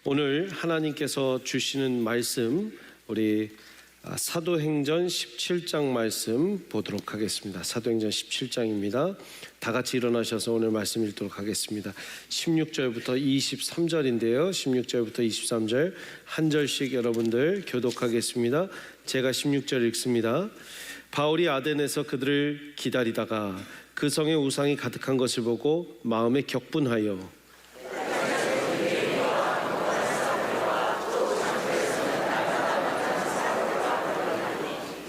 오늘 하나님께서 주시는 말씀, 우리 사도행전 17장 말씀 보도록 하겠습니다. 사도행전 17장입니다. 다 같이 일어나셔서 오늘 말씀 읽도록 하겠습니다. 16절부터 23절인데요. 16절부터 23절 한 절씩 여러분들 교독하겠습니다. 제가 16절 읽습니다. 바울이 아덴에서 그들을 기다리다가 그 성에 우상이 가득한 것을 보고 마음에 격분하여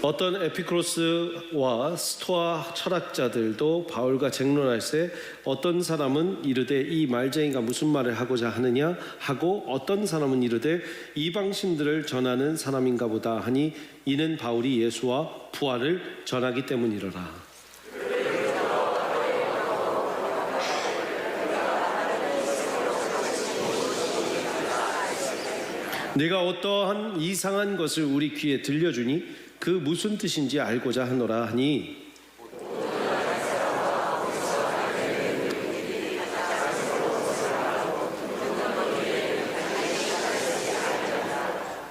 어떤 에피크로스와 스토아 철학자들도 바울과 쟁론할세 어떤 사람은 이르되 이 말쟁이가 무슨 말을 하고자 하느냐 하고 어떤 사람은 이르되 이방신들을 전하는 사람인가 보다 하니 이는 바울이 예수와 부활을 전하기 때문이로라. 네가 어떠한 이상한 것을 우리 귀에 들려주니 그 무슨 뜻인지 알고자 하노라 하니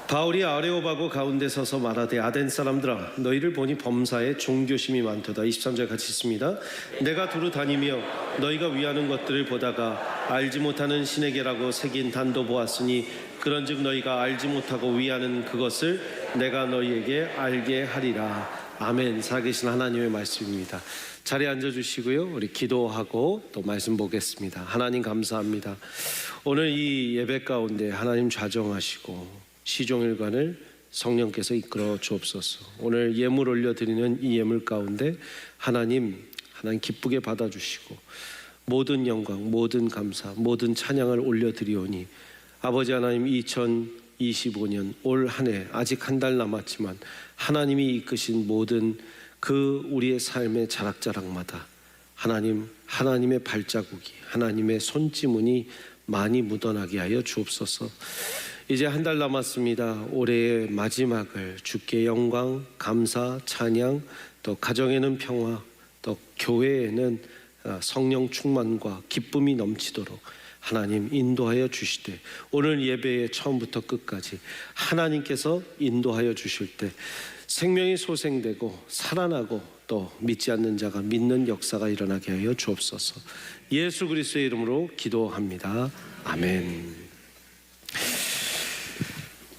바울이 아레오바고 가운데 서서 말하되 아덴 사람들아 너희를 보니 범사에 종교심이 많도다. 23절 같이 있습니다. 내가 두루 다니며 너희가 위하는 것들을 보다가 알지 못하는 신에게라고 새긴 단도 보았으니 그런즉 너희가 알지 못하고 위하는 그것을 내가 너희에게 알게 하리라. 아멘. 살아계신 하나님의 말씀입니다. 자리에 앉아주시고요. 우리 기도하고 또 말씀 보겠습니다. 하나님 감사합니다. 오늘 이 예배 가운데 하나님 좌정하시고 시종일관을 성령께서 이끌어 주옵소서. 오늘 예물 올려드리는 이 예물 가운데 하나님 기쁘게 받아주시고 모든 영광, 모든 감사, 모든 찬양을 올려드리오니 아버지 하나님 2025년 올 한 해 아직 한 달 남았지만 하나님이 이끄신 모든 그 우리의 삶의 자락자락마다 하나님의 발자국이 하나님의 손지문이 많이 묻어나게 하여 주옵소서. 이제 한 달 남았습니다. 올해의 마지막을 주께 영광, 감사, 찬양, 또 가정에는 평화, 또 교회에는 성령 충만과 기쁨이 넘치도록 하나님 인도하여 주시되 오늘 예배의 처음부터 끝까지 하나님께서 인도하여 주실 때 생명이 소생되고 살아나고 또 믿지 않는 자가 믿는 역사가 일어나게 하여 주옵소서. 예수 그리스도의 이름으로 기도합니다. 아멘.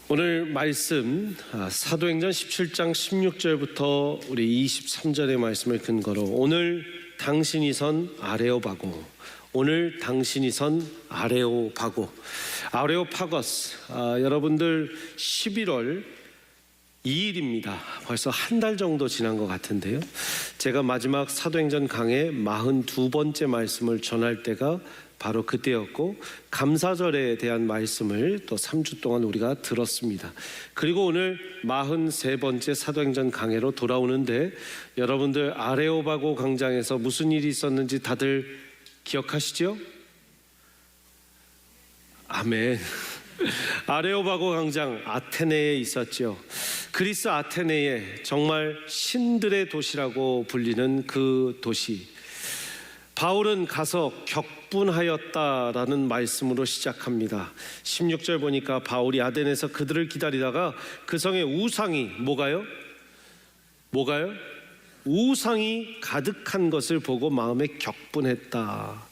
오늘 말씀 사도행전 17장 16절부터 우리 23절의 말씀을 근거로 오늘 당신이 선 아레오바고 아레오파거스 여러분들 11월 2일입니다. 벌써 한 달 정도 지난 것 같은데요. 제가 마지막 사도행전 강의 42번째 말씀을 전할 때가 바로 그때였고 감사절에 대한 말씀을 또 3주 동안 우리가 들었습니다. 그리고 오늘 43번째 사도행전 강해로 돌아오는데 여러분들 아레오바고 광장에서 무슨 일이 있었는지 다들 기억하시죠? 아멘. 아레오바고 광장 아테네에 있었죠. 그리스 아테네에 정말 신들의 도시라고 불리는 그 도시. 바울은 가서 격분하였다라는 말씀으로 시작합니다. 16절 보니까 바울이 아덴에서 그들을 기다리다가 그 성에 우상이 뭐가요? 우상이 가득한 것을 보고 마음에 격분했다.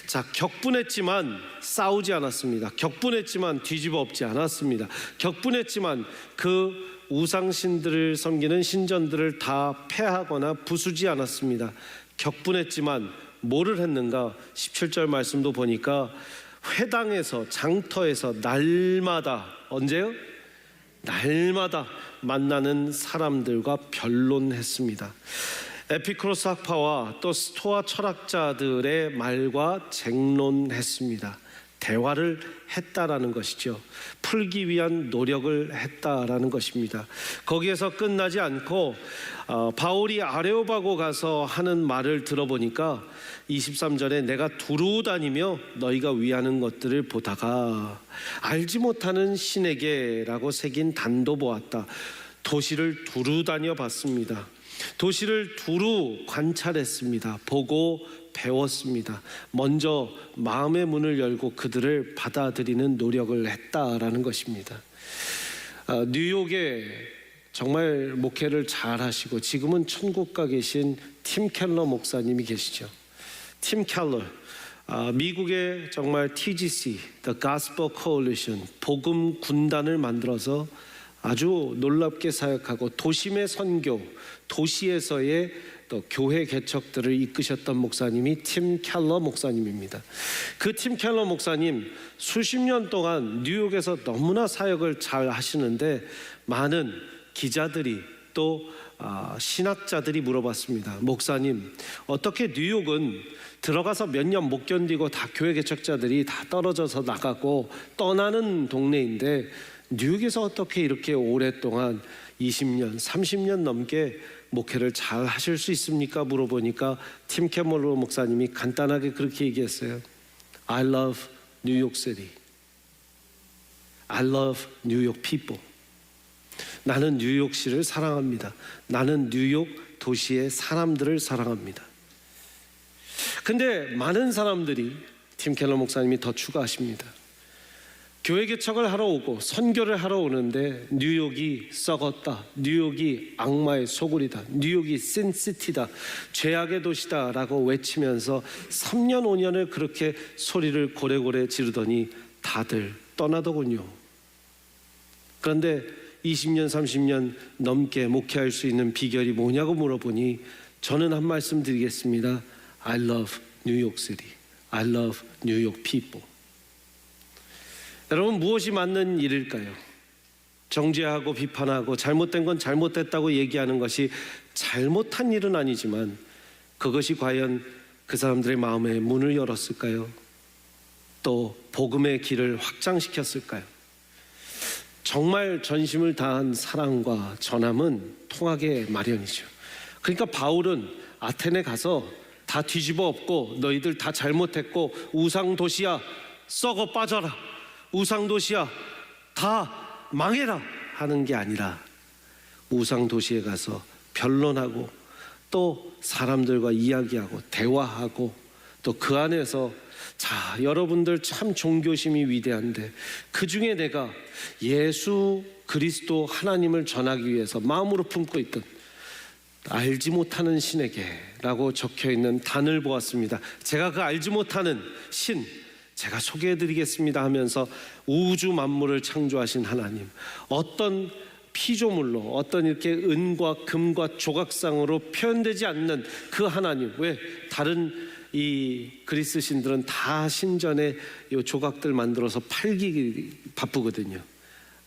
자, 격분했지만 싸우지 않았습니다. 격분했지만 뒤집어 엎지 않았습니다. 격분했지만 그 우상신들을 섬기는 신전들을 다 폐하거나 부수지 않았습니다. 격분했지만 뭐를 했는가? 17절 말씀도 보니까 회당에서 장터에서 날마다 언제요? 날마다 만나는 사람들과 변론했습니다. 에피크로스 학파와 또 스토아 철학자들의 말과 쟁론했습니다. 대화를 했다라는 것이죠. 풀기 위한 노력을 했다라는 것입니다. 거기에서 끝나지 않고 바울이 아레오바고 가서 하는 말을 들어보니까 23절에 내가 두루 다니며 너희가 위하는 것들을 보다가 알지 못하는 신에게라고 새긴 단도 보았다. 도시를 두루 다녀 봤습니다. 도시를 두루 관찰했습니다. 보고 배웠습니다. 먼저 마음의 문을 열고 그들을 받아들이는 노력을 했다라는 것입니다. 뉴욕에 정말 목회를 잘 하시고 지금은 천국 가 계신 팀 켈러 목사님이 계시죠. 팀 켈러, 미국의 정말 TGC, The Gospel Coalition, 복음 군단을 만들어서 아주 놀랍게 사역하고 도심의 선교, 도시에서의 또 교회 개척들을 이끄셨던 목사님이 팀 켈러 목사님입니다. 그 팀 켈러 목사님 수십 년 동안 뉴욕에서 너무나 사역을 잘 하시는데 많은 기자들이 또 신학자들이 물어봤습니다. 목사님, 어떻게 뉴욕은 들어가서 몇 년 못 견디고 다 교회 개척자들이 다 떨어져서 나가고 떠나는 동네인데 뉴욕에서 어떻게 이렇게 오랫동안 20년, 30년 넘게 목회를 잘 하실 수 있습니까? 물어보니까 팀 캐멀로 목사님이 간단하게 그렇게 얘기했어요. I love New York City. I love New York people. 나는 뉴욕시를 사랑합니다. 나는 뉴욕 도시의 사람들을 사랑합니다. 근데 많은 사람들이 팀 켈러 목사님이 더 추가하십니다. 교회 개척을 하러 오고 선교를 하러 오는데 뉴욕이 썩었다, 뉴욕이 악마의 소굴이다, 뉴욕이 신시티다, 죄악의 도시다 라고 외치면서 3년 5년을 그렇게 소리를 고래고래 지르더니 다들 떠나더군요. 그런데 20년 30년 넘게 목회할 수 있는 비결이 뭐냐고 물어보니 저는 한 말씀 드리겠습니다. I love New York City. I love New York people. 여러분, 무엇이 맞는 일일까요? 정죄하고 비판하고 잘못된 건 잘못됐다고 얘기하는 것이 잘못한 일은 아니지만 그것이 과연 그 사람들의 마음에 문을 열었을까요? 또 복음의 길을 확장시켰을까요? 정말 전심을 다한 사랑과 전함은 통하게 마련이죠. 그러니까 바울은 아테네 가서 다 뒤집어 엎고 너희들 다 잘못했고 우상도시야 썩어 빠져라, 우상도시야 다 망해라 하는 게 아니라 우상도시에 가서 변론하고 또 사람들과 이야기하고 대화하고 또 그 안에서 자, 여러분들 참 종교심이 위대한데 그 중에 내가 예수 그리스도 하나님을 전하기 위해서 마음으로 품고 있던 알지 못하는 신에게 라고 적혀있는 단을 보았습니다. 제가 그 알지 못하는 신 제가 소개해드리겠습니다 하면서 우주 만물을 창조하신 하나님, 어떤 피조물로 어떤 이렇게 은과 금과 조각상으로 표현되지 않는 그 하나님, 왜 다른 이 그리스 신들은 다 신전에 이 조각들 만들어서 팔기 바쁘거든요.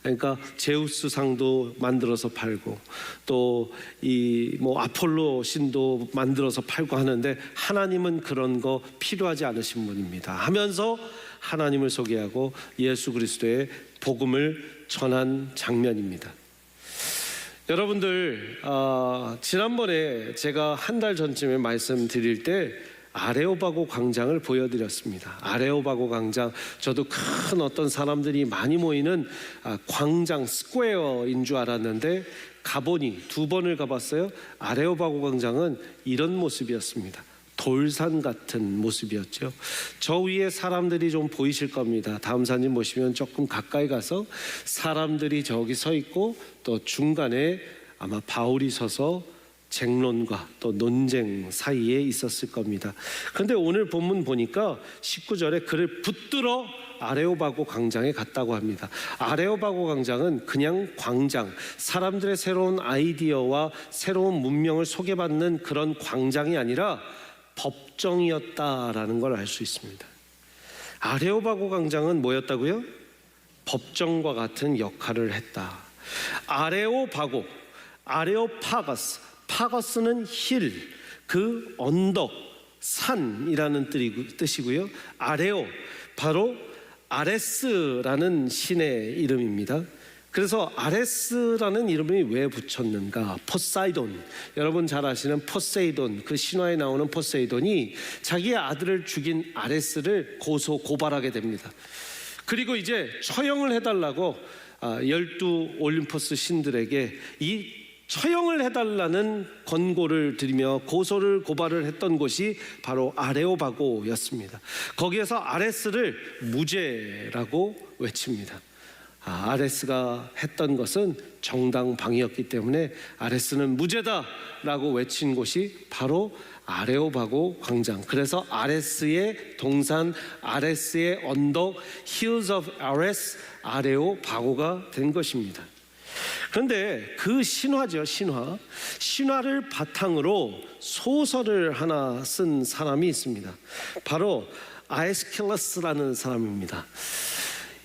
그러니까 제우스 상도 만들어서 팔고 또 이 뭐 아폴로 신도 만들어서 팔고 하는데 하나님은 그런 거 필요하지 않으신 분입니다 하면서 하나님을 소개하고 예수 그리스도의 복음을 전한 장면입니다. 여러분들, 지난번에 제가 한 달 전쯤에 말씀드릴 때 아레오바고 광장을 보여드렸습니다. 아레오바고 광장, 저도 큰 어떤 사람들이 많이 모이는 광장, 스퀘어인 줄 알았는데 가보니 2번을 가봤어요. 아레오바고 광장은 이런 모습이었습니다. 돌산 같은 모습이었죠. 저 위에 사람들이 좀 보이실 겁니다. 다음 사진 보시면 조금 가까이 가서 사람들이 저기 서 있고 또 중간에 아마 바울이 서서 쟁론과 또 논쟁 사이에 있었을 겁니다. 그런데 오늘 본문 보니까 19절에 그를 붙들어 아레오바고 광장에 갔다고 합니다. 아레오바고 광장은 그냥 광장, 사람들의 새로운 아이디어와 새로운 문명을 소개받는 그런 광장이 아니라 법정이었다라는 걸 알 수 있습니다. 아레오바고 광장은 뭐였다고요? 법정과 같은 역할을 했다. 아레오바고, 아레오파거스, 파거스는 힐, 그 언덕, 산이라는 뜻이고요. 아레오, 바로 아레스라는 신의 이름입니다. 그래서 아레스라는 이름이 왜 붙였는가? 포사이돈, 여러분 잘 아시는 포세이돈, 그 신화에 나오는 포세이돈이 자기의 아들을 죽인 아레스를 고발하게 됩니다. 그리고 이제 처형을 해달라고 12 올림포스 신들에게 이 처형을 해달라는 권고를 드리며 고발을 했던 곳이 바로 아레오바고였습니다. 거기에서 아레스를 무죄라고 외칩니다. 아레스가 했던 것은 정당방위였기 때문에 아레스는 무죄다라고 외친 곳이 바로 아레오바고 광장. 그래서 아레스의 동산, 아레스의 언덕, Hills of Ares, 아레오바고가 된 것입니다. 그런데 그 신화죠, 신화를 바탕으로 소설을 하나 쓴 사람이 있습니다. 바로 아에스킬러스라는 사람입니다.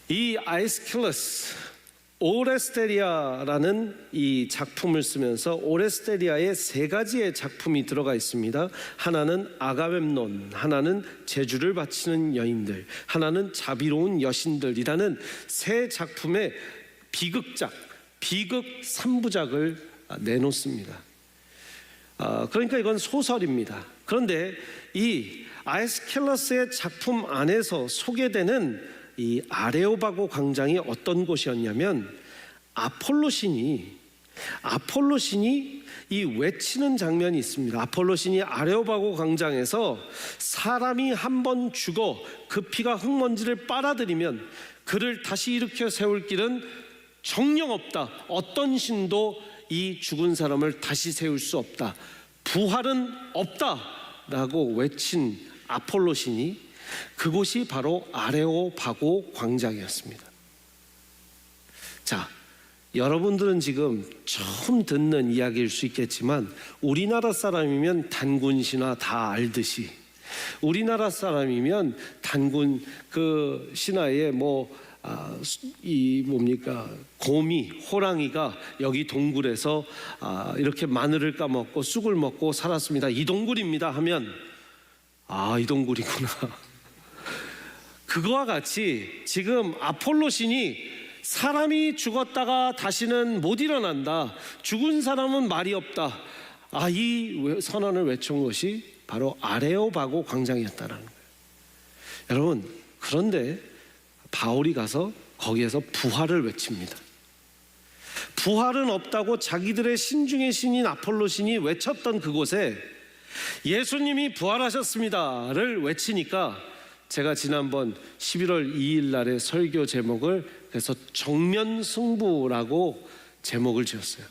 이 아에스킬러스, 오레스테리아라는 이 작품을 쓰면서 오레스테리아에 세 가지의 작품이 들어가 있습니다. 하나는 아가멤논, 하나는 제주를 바치는 여인들, 하나는 자비로운 여신들이라는 세 작품의 비극 3부작을 내놓습니다. 그러니까 이건 소설입니다. 그런데 이 아에스킬러스의 작품 안에서 소개되는 이 아레오바고 광장이 어떤 곳이었냐면 아폴로 신이 이 외치는 장면이 있습니다. 아폴로 신이 아레오바고 광장에서 사람이 한 번 죽어 그 피가 흙먼지를 빨아들이면 그를 다시 일으켜 세울 길은 정녕 없다. 어떤 신도 이 죽은 사람을 다시 세울 수 없다. 부활은 없다 라고 외친 아폴로 신이 그곳이 바로 아레오바고 광장이었습니다. 자, 여러분들은 지금 처음 듣는 이야기일 수 있겠지만 우리나라 사람이면 단군 신화 다 알듯이, 우리나라 사람이면 단군 그 신화에 곰이, 호랑이가 여기 동굴에서 이렇게 마늘을 까먹고 쑥을 먹고 살았습니다. 이 동굴입니다 하면 이 동굴이구나. 그거와 같이 지금 아폴로 신이 사람이 죽었다가 다시는 못 일어난다, 죽은 사람은 말이 없다, 이 선언을 외친 것이 바로 아레오바고 광장이었다는 거예요. 여러분, 그런데 바울이 가서 거기에서 부활을 외칩니다. 부활은 없다고 자기들의 신 중의 신인 아폴로 신이 외쳤던 그곳에 예수님이 부활하셨습니다를 외치니까 제가 지난번 11월 2일 날의 설교 제목을 그래서 정면승부라고 제목을 지었어요.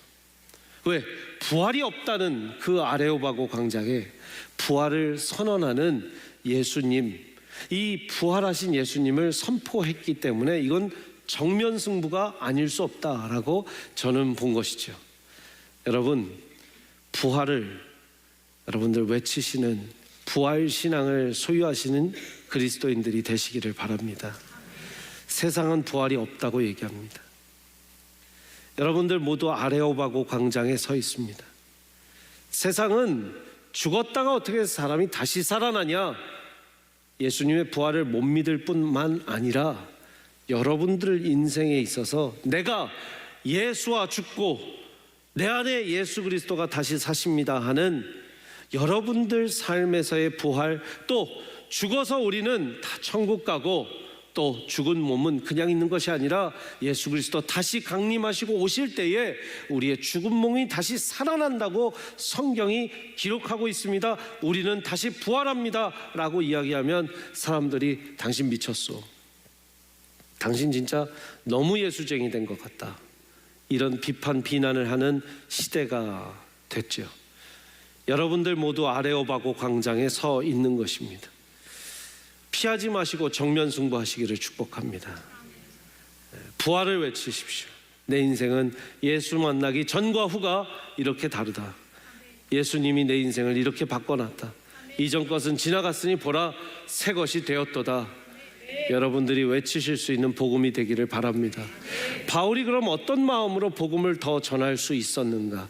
왜? 부활이 없다는 그 아레오바고 광장에 부활을 선언하는 예수님, 이 부활하신 예수님을 선포했기 때문에 이건 정면승부가 아닐 수 없다라고 저는 본 것이죠. 여러분, 부활을 여러분들 외치시는 부활 신앙을 소유하시는 그리스도인들이 되시기를 바랍니다. 세상은 부활이 없다고 얘기합니다. 여러분들 모두 아레오바고 광장에 서 있습니다. 세상은 죽었다가 어떻게 사람이 다시 살아나냐, 예수님의 부활을 못 믿을 뿐만 아니라 여러분들 인생에 있어서 내가 예수와 죽고 내 안에 예수 그리스도가 다시 사십니다 하는 여러분들 삶에서의 부활, 또 죽어서 우리는 다 천국 가고 또 죽은 몸은 그냥 있는 것이 아니라 예수 그리스도 다시 강림하시고 오실 때에 우리의 죽은 몸이 다시 살아난다고 성경이 기록하고 있습니다. 우리는 다시 부활합니다 라고 이야기하면 사람들이 당신 미쳤어, 당신 진짜 너무 예수쟁이 된 것 같다, 이런 비판 비난을 하는 시대가 됐죠. 여러분들 모두 아레오바고 광장에 서 있는 것입니다. 피하지 마시고 정면 승부하시기를 축복합니다. 부활을 외치십시오. 내 인생은 예수 만나기 전과 후가 이렇게 다르다. 예수님이 내 인생을 이렇게 바꿔놨다. 이전 것은 지나갔으니 보라, 새 것이 되었도다. 여러분들이 외치실 수 있는 복음이 되기를 바랍니다. 바울이 그럼 어떤 마음으로 복음을 더 전할 수 있었는가?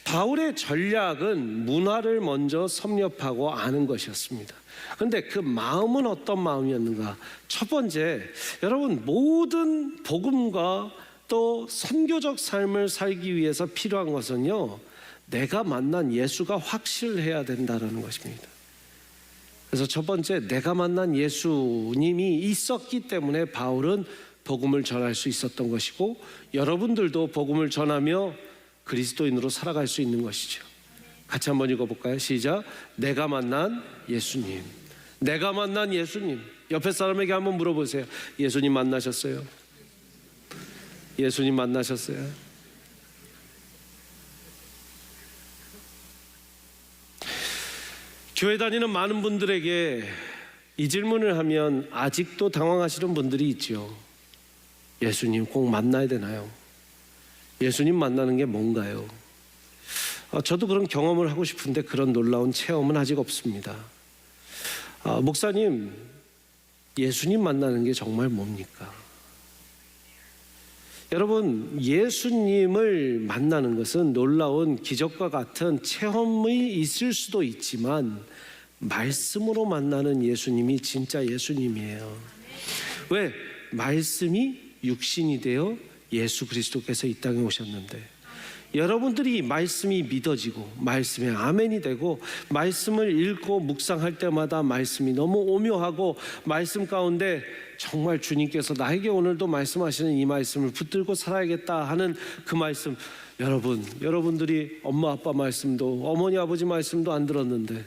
바울의 전략은 문화를 먼저 섭렵하고 아는 것이었습니다. 그런데 그 마음은 어떤 마음이었는가? 첫 번째, 여러분, 모든 복음과 또 선교적 삶을 살기 위해서 필요한 것은요, 내가 만난 예수가 확실해야 된다는 것입니다. 그래서 첫 번째, 내가 만난 예수님이 있었기 때문에 바울은 복음을 전할 수 있었던 것이고, 여러분들도 복음을 전하며 그리스도인으로 살아갈 수 있는 것이죠. 같이 한번 읽어볼까요? 시작. 내가 만난 예수님. 내가 만난 예수님. 옆에 사람에게 한번 물어보세요. 예수님 만나셨어요? 예수님 만나셨어요? 교회 다니는 많은 분들에게 이 질문을 하면 아직도 당황하시는 분들이 있죠. 예수님 꼭 만나야 되나요? 예수님 만나는 게 뭔가요? 저도 그런 경험을 하고 싶은데 그런 놀라운 체험은 아직 없습니다. 목사님, 예수님 만나는 게 정말 뭡니까? 여러분, 예수님을 만나는 것은 놀라운 기적과 같은 체험이 있을 수도 있지만 말씀으로 만나는 예수님이 진짜 예수님이에요. 왜? 말씀이 육신이 되어 예수 그리스도께서 이 땅에 오셨는데, 여러분들이 말씀이 믿어지고 말씀에 아멘이 되고 말씀을 읽고 묵상할 때마다 말씀이 너무 오묘하고 말씀 가운데 정말 주님께서 나에게 오늘도 말씀하시는 이 말씀을 붙들고 살아야겠다 하는 그 말씀, 여러분들이 엄마 아빠 말씀도 어머니 아버지 말씀도 안 들었는데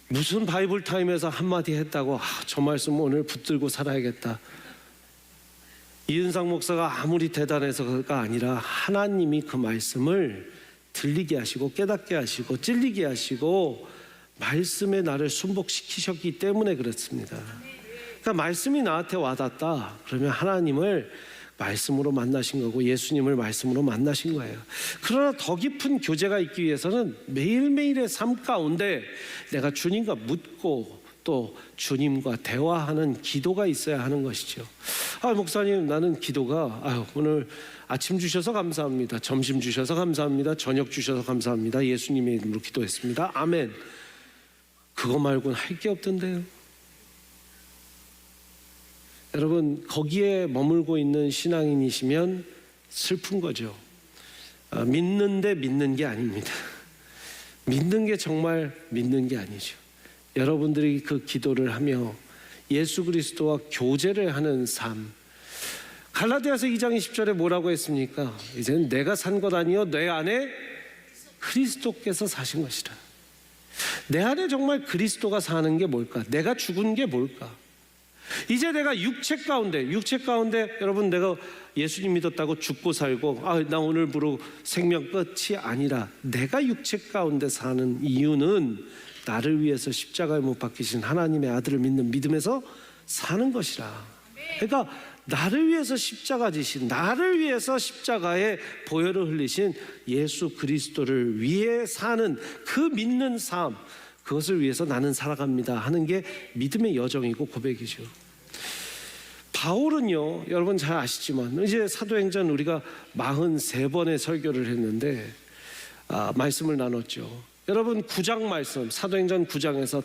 무슨 바이블 타임에서 한마디 했다고 저 말씀 오늘 붙들고 살아야겠다. 이은상 목사가 아무리 대단해서가 아니라 하나님이 그 말씀을 들리게 하시고 깨닫게 하시고 찔리게 하시고 말씀에 나를 순복시키셨기 때문에 그렇습니다. 그러니까 말씀이 나한테 와닿다 그러면 하나님을 말씀으로 만나신 거고 예수님을 말씀으로 만나신 거예요. 그러나 더 깊은 교제가 있기 위해서는 매일매일의 삶 가운데 내가 주님과 묻고 또 주님과 대화하는 기도가 있어야 하는 것이죠. 목사님, 나는 기도가 오늘 아침 주셔서 감사합니다. 점심 주셔서 감사합니다. 저녁 주셔서 감사합니다. 예수님의 이름으로 기도했습니다. 아멘. 그거 말고는 할 게 없던데요. 여러분, 거기에 머물고 있는 신앙인이시면 슬픈 거죠. 믿는데 믿는 게 아닙니다. 믿는 게 정말 믿는 게 아니죠. 여러분들이 그 기도를 하며 예수 그리스도와 교제를 하는 삶. 갈라디아서 2장 20절에 뭐라고 했습니까? 이제는 내가 산 것 아니요 내 안에 그리스도께서 사신 것이라. 내 안에 정말 그리스도가 사는 게 뭘까? 내가 죽은 게 뭘까? 이제 내가 육체 가운데 여러분, 내가 예수님 믿었다고 죽고 살고 나 오늘부로 생명 끝이 아니라 내가 육체 가운데 사는 이유는 나를 위해서 십자가에 못 박히신 하나님의 아들을 믿는 믿음에서 사는 것이라. 그러니까 나를 위해서 십자가 지신, 나를 위해서 십자가에 보혈을 흘리신 예수 그리스도를 위해 사는 그 믿는 삶, 그것을 위해서 나는 살아갑니다 하는 게 믿음의 여정이고 고백이죠. 바울은요, 여러분 잘 아시지만 이제 사도행전 우리가 43번의 설교를 했는데 말씀을 나눴죠. 여러분 9장 말씀, 사도행전 9장에서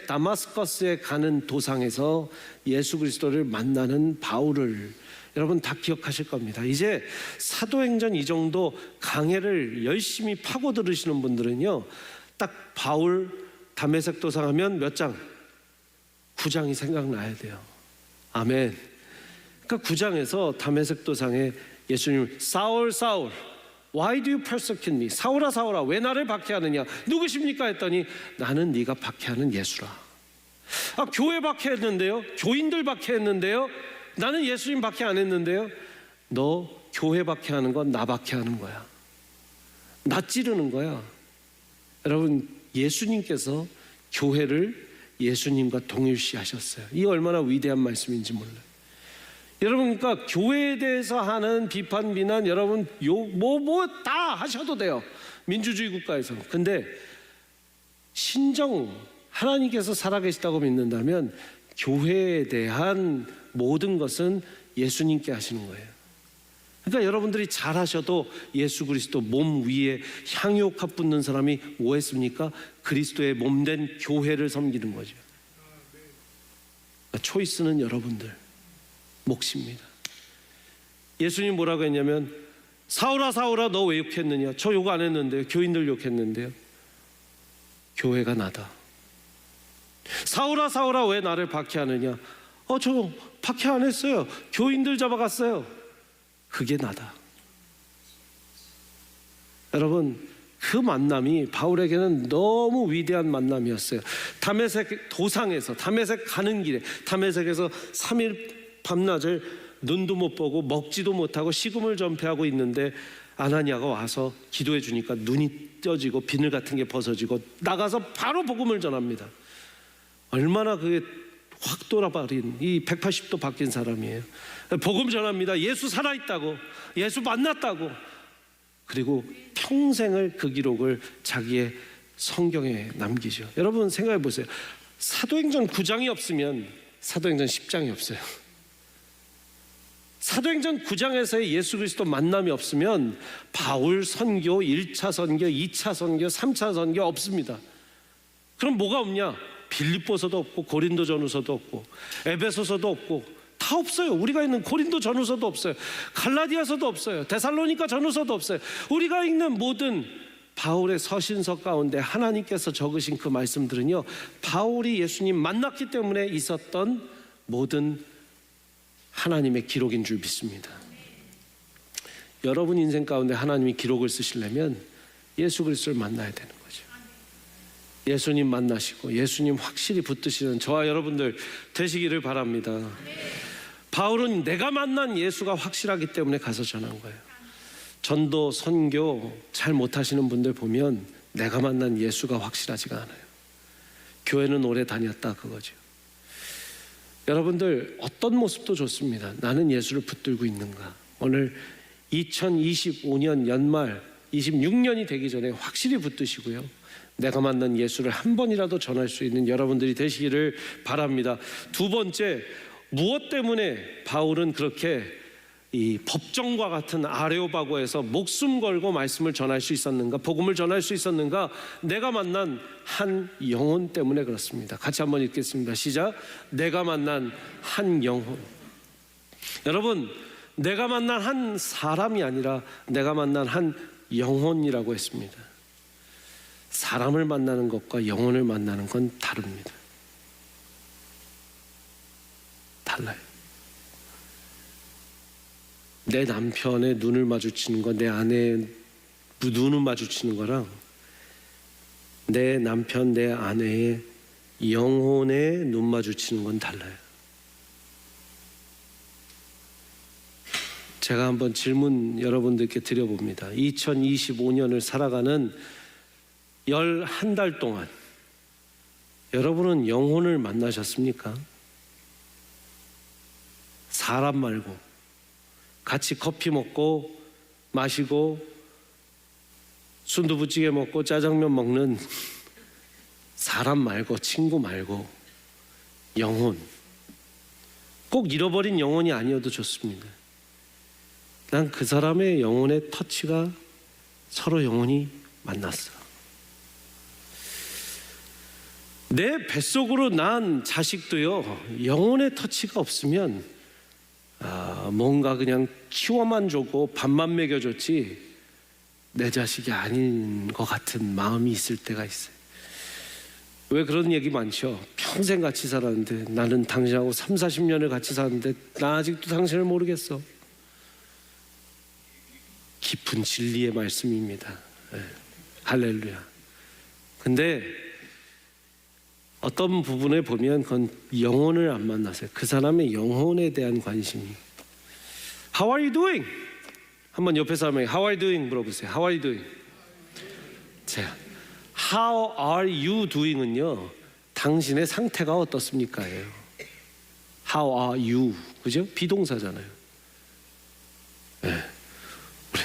다마스커스에 가는 도상에서 예수 그리스도를 만나는 바울을 여러분 다 기억하실 겁니다. 이제 사도행전 이 정도 강해를 열심히 파고 들으시는 분들은요, 딱 바울 다메섹 도상 하면 몇 장? 9장이 생각나야 돼요. 아멘. 그러니까 9장에서 다메섹 도상에 예수님, 사울 Why do you persecute me? 사울아 왜 나를 박해하느냐? 누구십니까? 했더니 나는 네가 박해하는 예수라. 교회 박해했는데요? 교인들 박해했는데요? 나는 예수님 박해 안 했는데요? 너 교회 박해하는 건 나 박해하는 거야. 나 찌르는 거야. 여러분, 예수님께서 교회를 예수님과 동일시하셨어요. 이 얼마나 위대한 말씀인지 몰라요. 여러분, 그러니까 교회에 대해서 하는 비판, 비난, 여러분 뭐 다 하셔도 돼요. 민주주의 국가에서. 근데 신정, 하나님께서 살아계시다고 믿는다면 교회에 대한 모든 것은 예수님께 하시는 거예요. 그러니까 여러분들이 잘하셔도 예수 그리스도 몸 위에 향유옥합 붙는 사람이 뭐 했습니까? 그리스도의 몸된 교회를 섬기는 거죠. 그러니까 초이스는 여러분들 몫입니다. 예수님 뭐라고 했냐면, 사울아 너 왜 욕했느냐? 저 욕 안 했는데요. 교인들 욕했는데요. 교회가 나다. 사울아 왜 나를 박해하느냐? 저 박해 안 했어요. 교인들 잡아갔어요. 그게 나다. 여러분, 그 만남이 바울에게는 너무 위대한 만남이었어요. 다메섹 도상에서, 다메섹 가는 길에, 다메섹에서 3일 밤낮을 눈도 못 보고 먹지도 못하고 식음을 전폐하고 있는데 아나니아가 와서 기도해 주니까 눈이 떠지고 비늘 같은 게 벗어지고 나가서 바로 복음을 전합니다. 얼마나 그게 확 돌아버린, 이 180도 바뀐 사람이에요. 복음 전합니다. 예수 살아있다고, 예수 만났다고. 그리고 평생을 그 기록을 자기의 성경에 남기죠. 여러분 생각해 보세요. 사도행전 9장이 없으면 사도행전 10장이 없어요. 사도행전 9장에서의 예수 그리스도 만남이 없으면 바울 선교, 1차 선교, 2차 선교, 3차 선교 없습니다. 그럼 뭐가 없냐? 빌립보서도 없고 고린도 전후서도 없고 에베소서도 없고 다 없어요. 우리가 있는 고린도 전후서도 없어요. 갈라디아서도 없어요. 데살로니가 전후서도 없어요. 우리가 읽는 모든 바울의 서신서 가운데 하나님께서 적으신 그 말씀들은요, 바울이 예수님 만났기 때문에 있었던 모든 하나님의 기록인 줄 믿습니다. 여러분 인생 가운데 하나님이 기록을 쓰시려면 예수 그리스도를 만나야 되는 거죠. 예수님 만나시고 예수님 확실히 붙드시는 저와 여러분들 되시기를 바랍니다. 바울은 내가 만난 예수가 확실하기 때문에 가서 전한 거예요. 전도, 선교 잘 못하시는 분들 보면 내가 만난 예수가 확실하지가 않아요. 교회는 오래 다녔다 그거죠. 여러분들 어떤 모습도 좋습니다. 나는 예수를 붙들고 있는가? 오늘 2025년 연말 26년이 되기 전에 확실히 붙드시고요, 내가 만난 예수를 한 번이라도 전할 수 있는 여러분들이 되시기를 바랍니다. 두 번째, 무엇 때문에 바울은 그렇게 이 법정과 같은 아레오바고에서 목숨 걸고 말씀을 전할 수 있었는가, 복음을 전할 수 있었는가? 내가 만난 한 영혼 때문에 그렇습니다. 같이 한번 읽겠습니다. 시작. 내가 만난 한 영혼. 여러분, 내가 만난 한 사람이 아니라 내가 만난 한 영혼이라고 했습니다. 사람을 만나는 것과 영혼을 만나는 건 다릅니다. 달라요. 내 남편의 눈을 마주치는 거, 내 아내의 눈을 마주치는 거랑 내 남편, 내 아내의 영혼의 눈 마주치는 건 달라요. 제가 한번 질문 여러분들께 드려봅니다. 2025년을 살아가는 11달 동안 여러분은 영혼을 만나셨습니까? 사람 말고 같이 커피 먹고 마시고 순두부찌개 먹고 짜장면 먹는 사람 말고, 친구 말고 영혼, 꼭 잃어버린 영혼이 아니어도 좋습니다. 난 그 사람의 영혼의 터치가 서로 영혼이 만났어. 내 뱃속으로 난 자식도요, 영혼의 터치가 없으면 뭔가 그냥 키워만 주고 밥만 먹여줬지 내 자식이 아닌 것 같은 마음이 있을 때가 있어요. 왜 그런 얘기 많죠? 평생 같이 살았는데, 나는 당신하고 30-40년을 같이 살았는데 나 아직도 당신을 모르겠어. 깊은 진리의 말씀입니다. 네. 할렐루야. 근데 어떤 부분에 보면 그건 영혼을 안 만나세요. 그 사람의 영혼에 대한 관심이. How are you doing? 한번 옆에 사람에게 How are you doing 물어보세요. How are you doing? 자, How are you doing은요, 당신의 상태가 어떻습니까? 예요. How are you? 그죠? 비동사잖아요. 네. 우리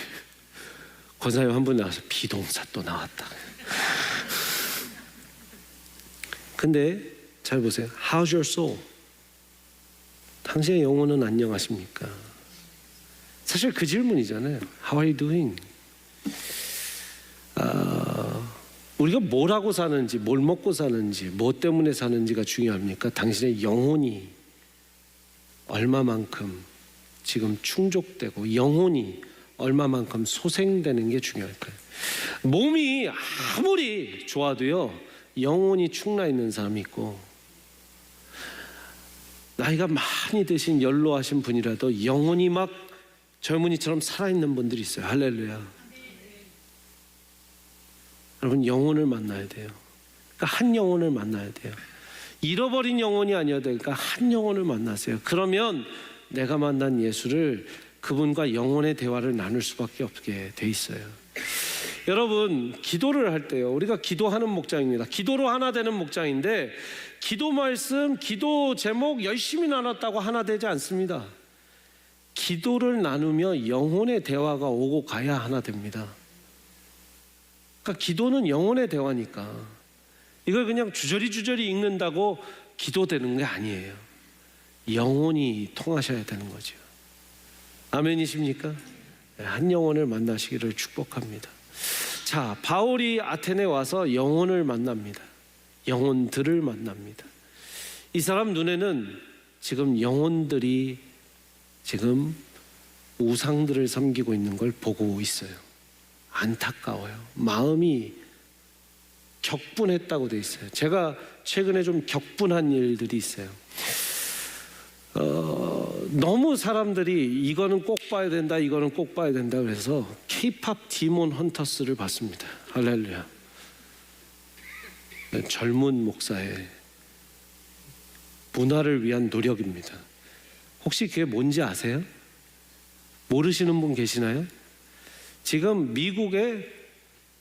권사님 한 분 나와서 비동사 또 나왔다. 근데 잘 보세요. How's your soul? 당신의 영혼은 안녕하십니까? 사실 그 질문이잖아요. How are you doing? 우리가 뭘 하고 사는지, 뭘 먹고 사는지, 뭐 때문에 사는지가 중요합니까? 당신의 영혼이 얼마만큼 지금 충족되고 영혼이 얼마만큼 소생되는 게 중요할까요? 몸이 아무리 좋아도요, 영혼이 축나 있는 사람이 있고, 나이가 많이 드신 연로하신 분이라도 영혼이 막 젊은이처럼 살아있는 분들이 있어요. 할렐루야. 여러분 영혼을 만나야 돼요. 그러니까 한 영혼을 만나야 돼요. 잃어버린 영혼이 아니어야 되니까 한 영혼을 만나세요. 그러면 내가 만난 예수를 그분과 영혼의 대화를 나눌 수밖에 없게 돼 있어요. 여러분 기도를 할 때요, 우리가 기도하는 목장입니다. 기도로 하나 되는 목장인데 기도 말씀, 기도 제목 열심히 나눴다고 하나 되지 않습니다. 기도를 나누며 영혼의 대화가 오고 가야 하나 됩니다. 그러니까 기도는 영혼의 대화니까 이걸 그냥 주저리 읽는다고 기도되는 게 아니에요. 영혼이 통하셔야 되는 거죠. 아멘이십니까? 한 영혼을 만나시기를 축복합니다. 자, 바울이 아테네 와서 영혼을 만납니다. 영혼들을 만납니다. 이 사람 눈에는 지금 영혼들이 지금 우상들을 섬기고 있는 걸 보고 있어요. 안타까워요. 마음이 격분했다고 돼 있어요. 제가 최근에 좀 격분한 일들이 있어요. 너무 사람들이 이거는 꼭 봐야 된다, 이거는 꼭 봐야 된다 그래서 K-팝 디몬 헌터스를 봤습니다. 할렐루야. 젊은 목사의 문화를 위한 노력입니다. 혹시 그게 뭔지 아세요? 모르시는 분 계시나요? 지금 미국에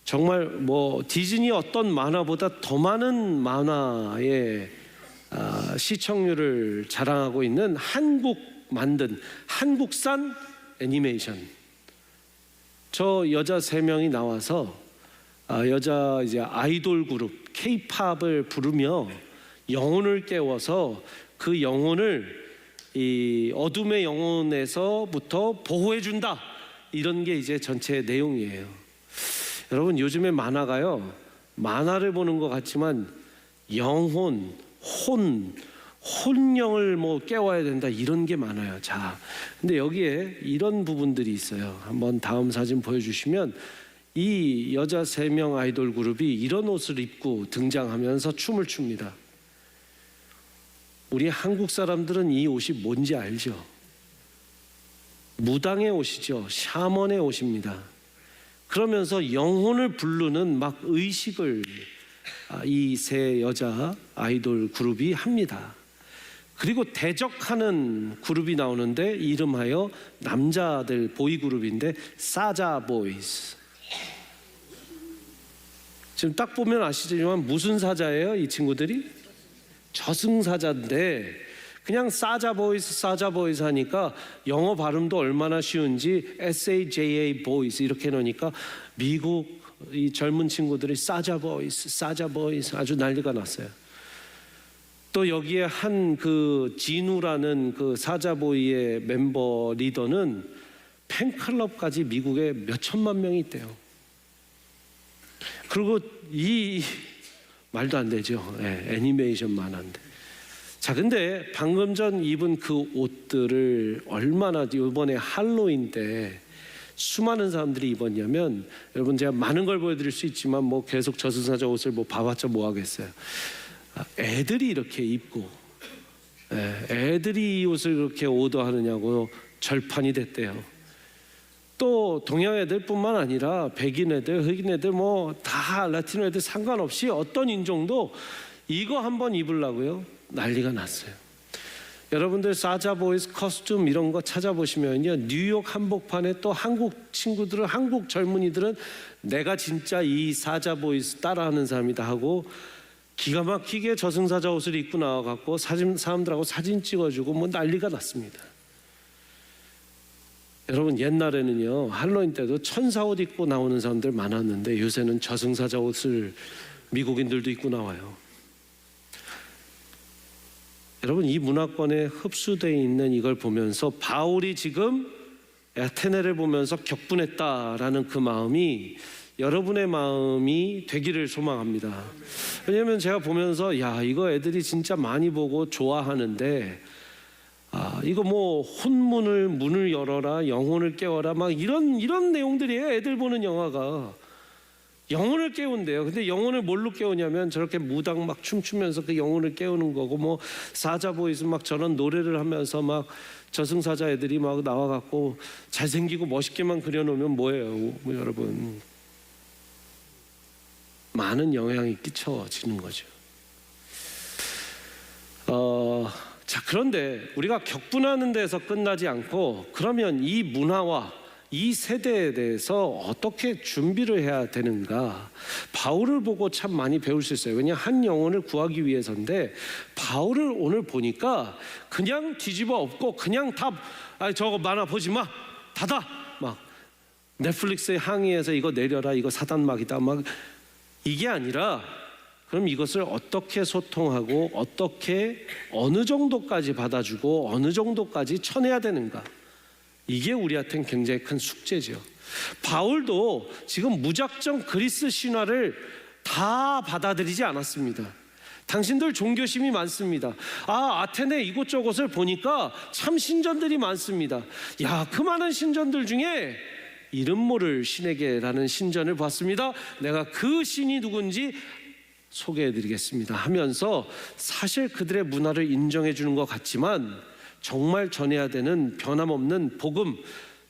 정말 뭐 디즈니 어떤 만화보다 더 많은 만화의 시청률을 자랑하고 있는 한국 만든 한국산 애니메이션. 저 여자 3명이 나와서 여자 이제 아이돌 그룹 K-팝을 부르며 영혼을 깨워서 그 영혼을 이 어둠의 영혼에서부터 보호해 준다. 이런 게 이제 전체 내용이에요. 여러분 요즘에 만화가요, 만화를 보는 것 같지만 영혼, 혼령을 뭐 깨워야 된다 이런 게 많아요. 자, 근데 여기에 이런 부분들이 있어요. 한번 다음 사진 보여주시면 이 여자 3명 아이돌 그룹이 이런 옷을 입고 등장하면서 춤을 춥니다. 우리 한국 사람들은 이 옷이 뭔지 알죠? 무당의 옷이죠. 샤먼의 옷입니다. 그러면서 영혼을 부르는 막 의식을 이 3 여자 아이돌 그룹이 합니다. 그리고 대적하는 그룹이 나오는데 이름하여 남자들 보이 그룹인데 사자 보이스. 지금 딱 보면 아시지만 무슨 사자예요? 이 친구들이 저승사자인데 그냥 사자 보이스 하니까 영어 발음도 얼마나 쉬운지 SAJA 보이스 이렇게 넣으니까 미국 이 젊은 친구들이 사자 보이스 아주 난리가 났어요. 또 여기에 한 그 진우라는 그 사자보이의 멤버 리더는 팬클럽까지 미국에 몇 천만 명이 있대요. 그리고 이 말도 안 되죠. 애니메이션 만화인데. 자, 근데 방금 전 입은 그 옷들을 얼마나 이번에 할로윈 때 수많은 사람들이 입었냐면, 여러분 제가 많은 걸 보여드릴 수 있지만 뭐 계속 저승사자 옷을 뭐 봐봤자 뭐 하겠어요. 애들이 이렇게 입고 애들이 이 옷을 그렇게 오더하느냐고 절판이 됐대요. 또 동양 애들뿐만 아니라 백인 애들, 흑인 애들 뭐 다 라티노 애들 상관없이 어떤 인종도 이거 한번 입으려고요 난리가 났어요. 여러분들 사자 보이스 커스튬 이런 거 찾아보시면요, 뉴욕 한복판에 또 한국 친구들은, 한국 젊은이들은 내가 진짜 이 사자 보이스 따라하는 사람이다 하고 기가 막히게 저승사자 옷을 입고 나와갖고 사람들하고 사진 찍어주고 뭐 난리가 났습니다. 여러분 옛날에는요 할로윈 때도 천사 옷 입고 나오는 사람들 많았는데 요새는 저승사자 옷을 미국인들도 입고 나와요. 여러분 이 문화권에 흡수되어 있는 이걸 보면서 바울이 지금 아테네를 보면서 격분했다라는 그 마음이 여러분의 마음이 되기를 소망합니다. 왜냐하면 제가 보면서 야 이거 애들이 진짜 많이 보고 좋아하는데 이거 뭐 문을 열어라, 영혼을 깨워라 막 이런 내용들이에요. 애들 보는 영화가 영혼을 깨운대요. 근데 영혼을 뭘로 깨우냐면 저렇게 무당 막 춤추면서 그 영혼을 깨우는 거고, 뭐 사자 보이스 막 저런 노래를 하면서 막 저승사자 애들이 막 나와갖고 잘생기고 멋있게만 그려놓으면 뭐예요, 뭐 여러분. 많은 영향이 끼쳐지는 거죠. 자, 그런데 우리가 격분하는 데서 끝나지 않고 그러면 이 문화와 이 세대에 대해서 어떻게 준비를 해야 되는가? 바울을 보고 참 많이 배울 수 있어요. 왜냐, 한 영혼을 구하기 위해서인데 바울을 오늘 보니까 그냥 뒤집어 엎고 그냥 다 저거 만화 보지 마, 닫아, 막 넷플릭스에 항의해서 이거 내려라, 이거 사단막이다, 막 이게 아니라 그럼 이것을 어떻게 소통하고 어떻게 어느 정도까지 받아주고 어느 정도까지 쳐내야 되는가? 이게 우리한테는 굉장히 큰 숙제죠. 바울도 지금 무작정 그리스 신화를 다 받아들이지 않았습니다. 당신들 종교심이 많습니다. 아테네 이곳저곳을 보니까 참 신전들이 많습니다. 야, 그 많은 신전들 중에 이름 모를 신에게라는 신전을 봤습니다. 내가 그 신이 누군지 소개해드리겠습니다 하면서 사실 그들의 문화를 인정해 주는 것 같지만 정말 전해야 되는 변함없는 복음,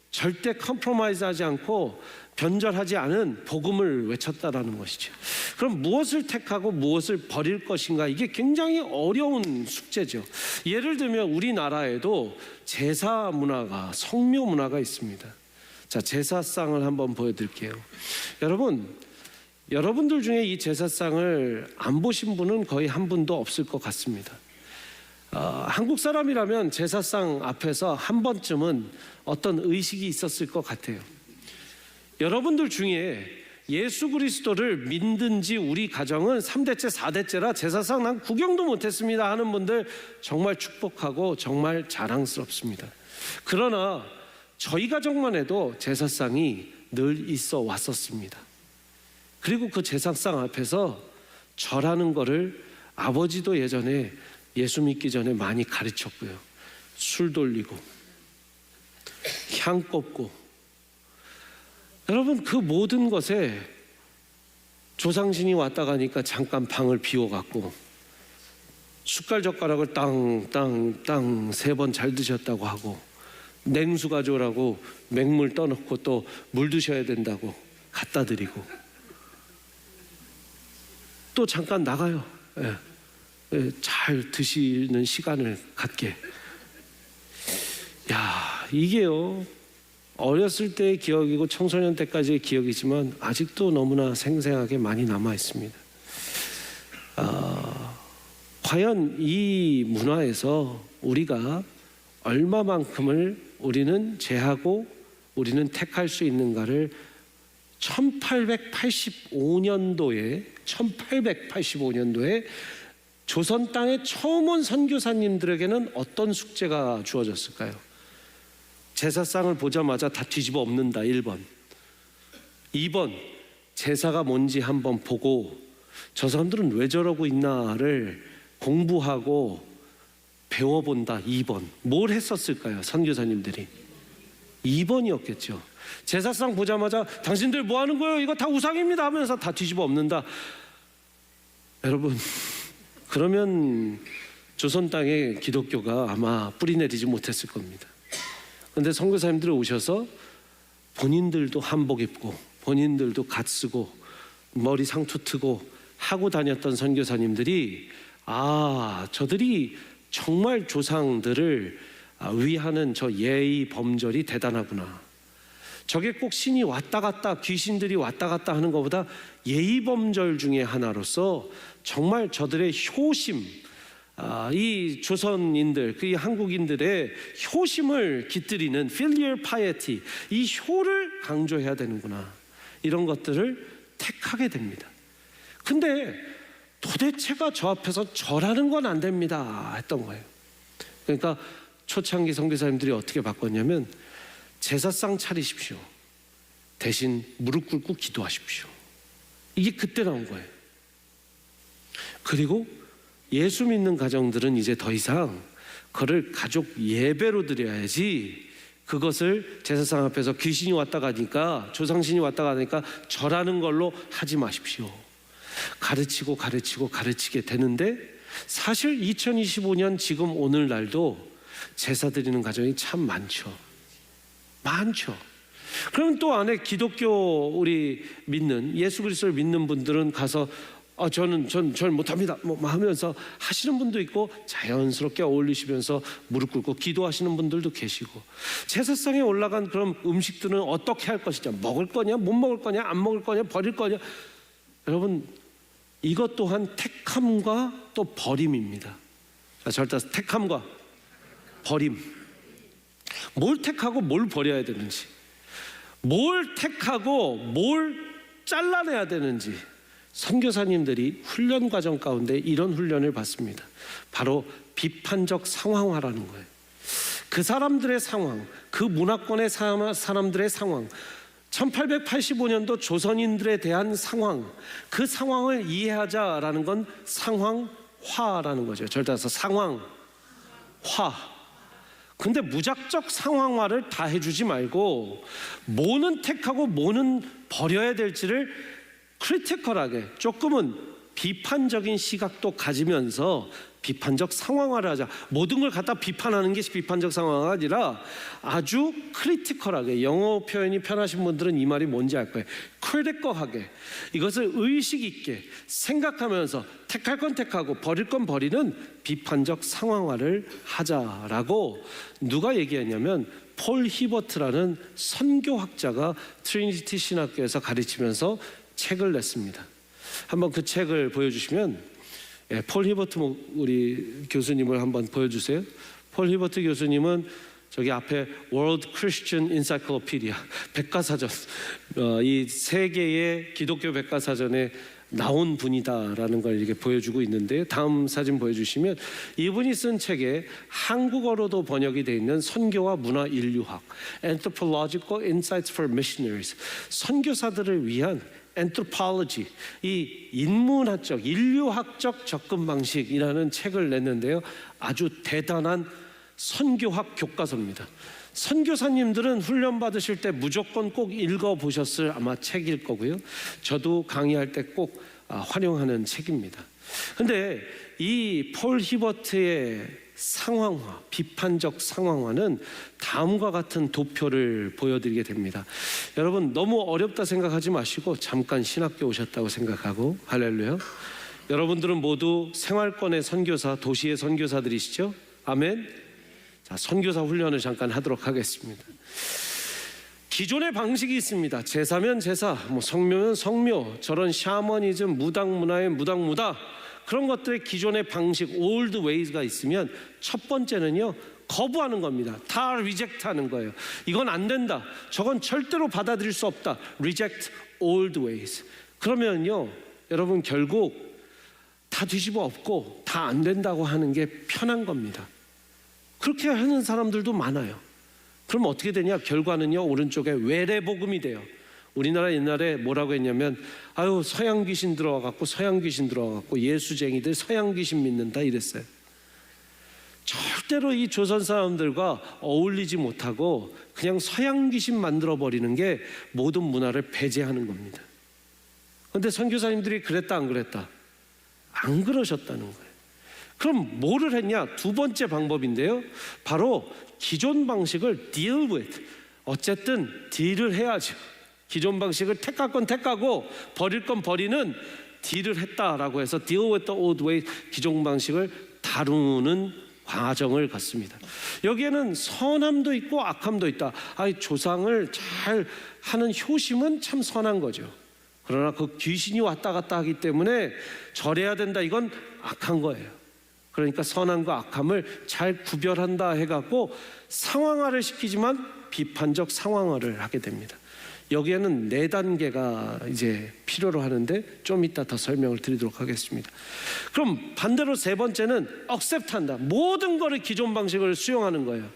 절대 컴프로마이즈하지 않고 변절하지 않은 복음을 외쳤다라는 것이죠. 그럼 무엇을 택하고 무엇을 버릴 것인가? 이게 굉장히 어려운 숙제죠. 예를 들면 우리나라에도 제사 문화가, 성묘 문화가 있습니다. 자, 제사상을 한번 보여드릴게요. 여러분들 중에 이 제사상을 안 보신 분은 거의 한 분도 없을 것 같습니다. 한국 사람이라면 제사상 앞에서 한 번쯤은 어떤 의식이 있었을 것 같아요. 여러분들 중에 예수 그리스도를 믿는 지 우리 가정은 3대째 4대째라 제사상 난 구경도 못했습니다 하는 분들 정말 축복하고 정말 자랑스럽습니다. 그러나 저희 가정만 해도 제사상이 늘 있어 왔었습니다. 그리고 그 제사상 앞에서 절하는 거를 아버지도 예전에 예수 믿기 전에 많이 가르쳤고요. 술 돌리고 향 꼽고, 여러분 그 모든 것에 조상신이 왔다 가니까 잠깐 방을 비워갖고 숟갈 젓가락을 땅땅땅 3번 잘 드셨다고 하고, 냉수 가져오라고 맹물 떠놓고 또 물 드셔야 된다고 갖다 드리고, 또 잠깐 나가요. 잘 드시는 시간을 갖게. 야, 이게요, 어렸을 때의 기억이고 청소년 때까지의 기억이지만 아직도 너무나 생생하게 많이 남아 있습니다. 과연 이 문화에서 우리가 얼마만큼을 우리는 제하고 우리는 택할 수 있는가를 1885년도에 조선 땅에 처음 온 선교사님들에게는 어떤 숙제가 주어졌을까요? 제사상을 보자마자 다 뒤집어 엎는다, 1번. 2번, 제사가 뭔지 한번 보고 저 사람들은 왜 저러고 있나를 공부하고 배워본다, 2번. 뭘 했었을까요, 선교사님들이? 2번이었겠죠. 제사상 보자마자 당신들 뭐 하는 거예요? 이거 다 우상입니다 하면서 다 뒤집어 엎는다. 여러분, 그러면 조선 땅에 기독교가 아마 뿌리 내리지 못했을 겁니다. 그런데 선교사님들이 오셔서 본인들도 한복 입고 본인들도 갓 쓰고 머리 상투 트고 하고 다녔던 선교사님들이 저들이 정말 조상들을 위하는 저 예의 범절이 대단하구나. 저게 꼭 신이 왔다 갔다, 귀신들이 왔다 갔다 하는 것보다 예의 범절 중에 하나로서 정말 저들의 효심, 이 조선인들, 그 한국인들의 효심을 깃들이는 filial piety, 이 효를 강조해야 되는구나, 이런 것들을 택하게 됩니다. 근데 도대체가 저 앞에서 절하는 건 안 됩니다 했던 거예요. 그러니까 초창기 선교사님들이 어떻게 바꿨냐면 제사상 차리십시오, 대신 무릎 꿇고 기도하십시오. 이게 그때 나온 거예요. 그리고 예수 믿는 가정들은 이제 더 이상 그를 가족 예배로 드려야지, 그것을 제사상 앞에서 귀신이 왔다 가니까, 조상신이 왔다 가니까 절하는 걸로 하지 마십시오. 가르치게 되는데, 사실 2025년 지금 오늘날도 제사 드리는 가정이 참 많죠. 그럼 또 안에 기독교 우리 믿는 예수 그리스도를 믿는 분들은 가서 저는 못합니다 뭐 하면서 하시는 분도 있고, 자연스럽게 어울리시면서 무릎 꿇고 기도하시는 분들도 계시고, 제사상에 올라간 그런 음식들은 어떻게 할 것이냐, 먹을 거냐 못 먹을 거냐 안 먹을 거냐 버릴 거냐. 여러분, 이것 또한 택함과 또 버림입니다. 절대 택함과 버림, 뭘 택하고 뭘 버려야 되는지, 뭘 택하고 뭘 잘라내야 되는지 선교사님들이 훈련 과정 가운데 이런 훈련을 받습니다. 바로 비판적 상황화라는 거예요. 그 사람들의 상황, 그 문화권의 사람들의 상황, 1885년도 조선인들에 대한 상황, 그 상황을 이해하자라는 건 상황화라는 거죠. 절대서 상황화. 근데 무작정 상황화를 다 해주지 말고 뭐는 택하고 뭐는 버려야 될지를 크리티컬하게, 조금은 비판적인 시각도 가지면서 비판적 상황화를 하자. 모든 걸 갖다 비판하는 게 비판적 상황화가 아니라 아주 크리티컬하게, 영어 표현이 편하신 분들은 이 말이 뭔지 알 거예요. 크리티컬하게, 이것을 의식 있게 생각하면서 택할 건 택하고 버릴 건 버리는 비판적 상황화를 하자라고 누가 얘기했냐면 폴 히버트라는 선교학자가 트리니티 신학교에서 가르치면서 책을 냈습니다. 한번 그 책을 보여주시면, 폴 히버트 우리 교수님을 한번 보여주세요. 폴 히버트 교수님은 저기 앞에 World Christian Encyclopedia 백과사전, 이 세계의 기독교 백과사전에 나온 분이다라는 걸 이렇게 보여주고 있는데요. 다음 사진 보여주시면 이분이 쓴 책에 한국어로도 번역이 되어 있는 선교와 문화 인류학, Anthropological Insights for Missionaries, 선교사들을 위한 anthropology, 이 인문학적, 인류학적 접근 방식이라는 책을 냈는데요. 아주 대단한 선교학 교과서입니다. 선교사님들은 훈련 받으실 때 무조건 꼭 읽어보셨을 아마 책일 거고요. 저도 강의할 때 꼭 활용하는 책입니다. 근데 이 폴 히버트의 상황화, 비판적 상황화는 다음과 같은 도표를 보여드리게 됩니다. 여러분, 너무 어렵다 생각하지 마시고 잠깐 신학교 오셨다고 생각하고, 할렐루야. 여러분들은 모두 생활권의 선교사, 도시의 선교사들이시죠? 아멘. 자, 선교사 훈련을 잠깐 하도록 하겠습니다. 기존의 방식이 있습니다. 제사면 제사, 성묘면 성묘, 저런 샤머니즘, 무당 문화의 무당 무다, 그런 것들의 기존의 방식, old ways가 있으면 첫 번째는요, 거부하는 겁니다. 다 reject 하는 거예요. 이건 안 된다, 저건 절대로 받아들일 수 없다, reject old ways. 그러면요, 여러분, 결국 다 뒤집어 엎고 다 안 된다고 하는 게 편한 겁니다. 그렇게 하는 사람들도 많아요. 그럼 어떻게 되냐? 결과는요, 오른쪽에 외래복음이 돼요. 우리나라 옛날에 뭐라고 했냐면, 아유, 서양 귀신 들어와갖고 예수쟁이들 서양 귀신 믿는다 이랬어요. 절대로 이 조선 사람들과 어울리지 못하고 그냥 서양 귀신 만들어 버리는 게 모든 문화를 배제하는 겁니다. 그런데 선교사님들이 그랬다 안 그랬다? 안 그러셨다는 거예요. 그럼 뭐를 했냐? 두 번째 방법인데요, 바로 기존 방식을 deal with, 어쨌든 딜을 해야죠. 기존 방식을 택할 건 택하고 버릴 건 버리는 딜을 했다라고 해서 deal with the old way, 기존 방식을 다루는 과정을 갖습니다. 여기에는 선함도 있고 악함도 있다. 조상을 잘 하는 효심은 참 선한 거죠. 그러나 그 귀신이 왔다 갔다 하기 때문에 절해야 된다, 이건 악한 거예요. 그러니까 선함과 악함을 잘 구별한다 해갖고 상황화를 시키지만 비판적 상황화를 하게 됩니다. 여기에는 4단계가 이제 필요로 하는데 좀 이따 더 설명을 드리도록 하겠습니다. 그럼 반대로 세 번째는 accept한다. 모든 거를 기존 방식을 수용하는 거예요.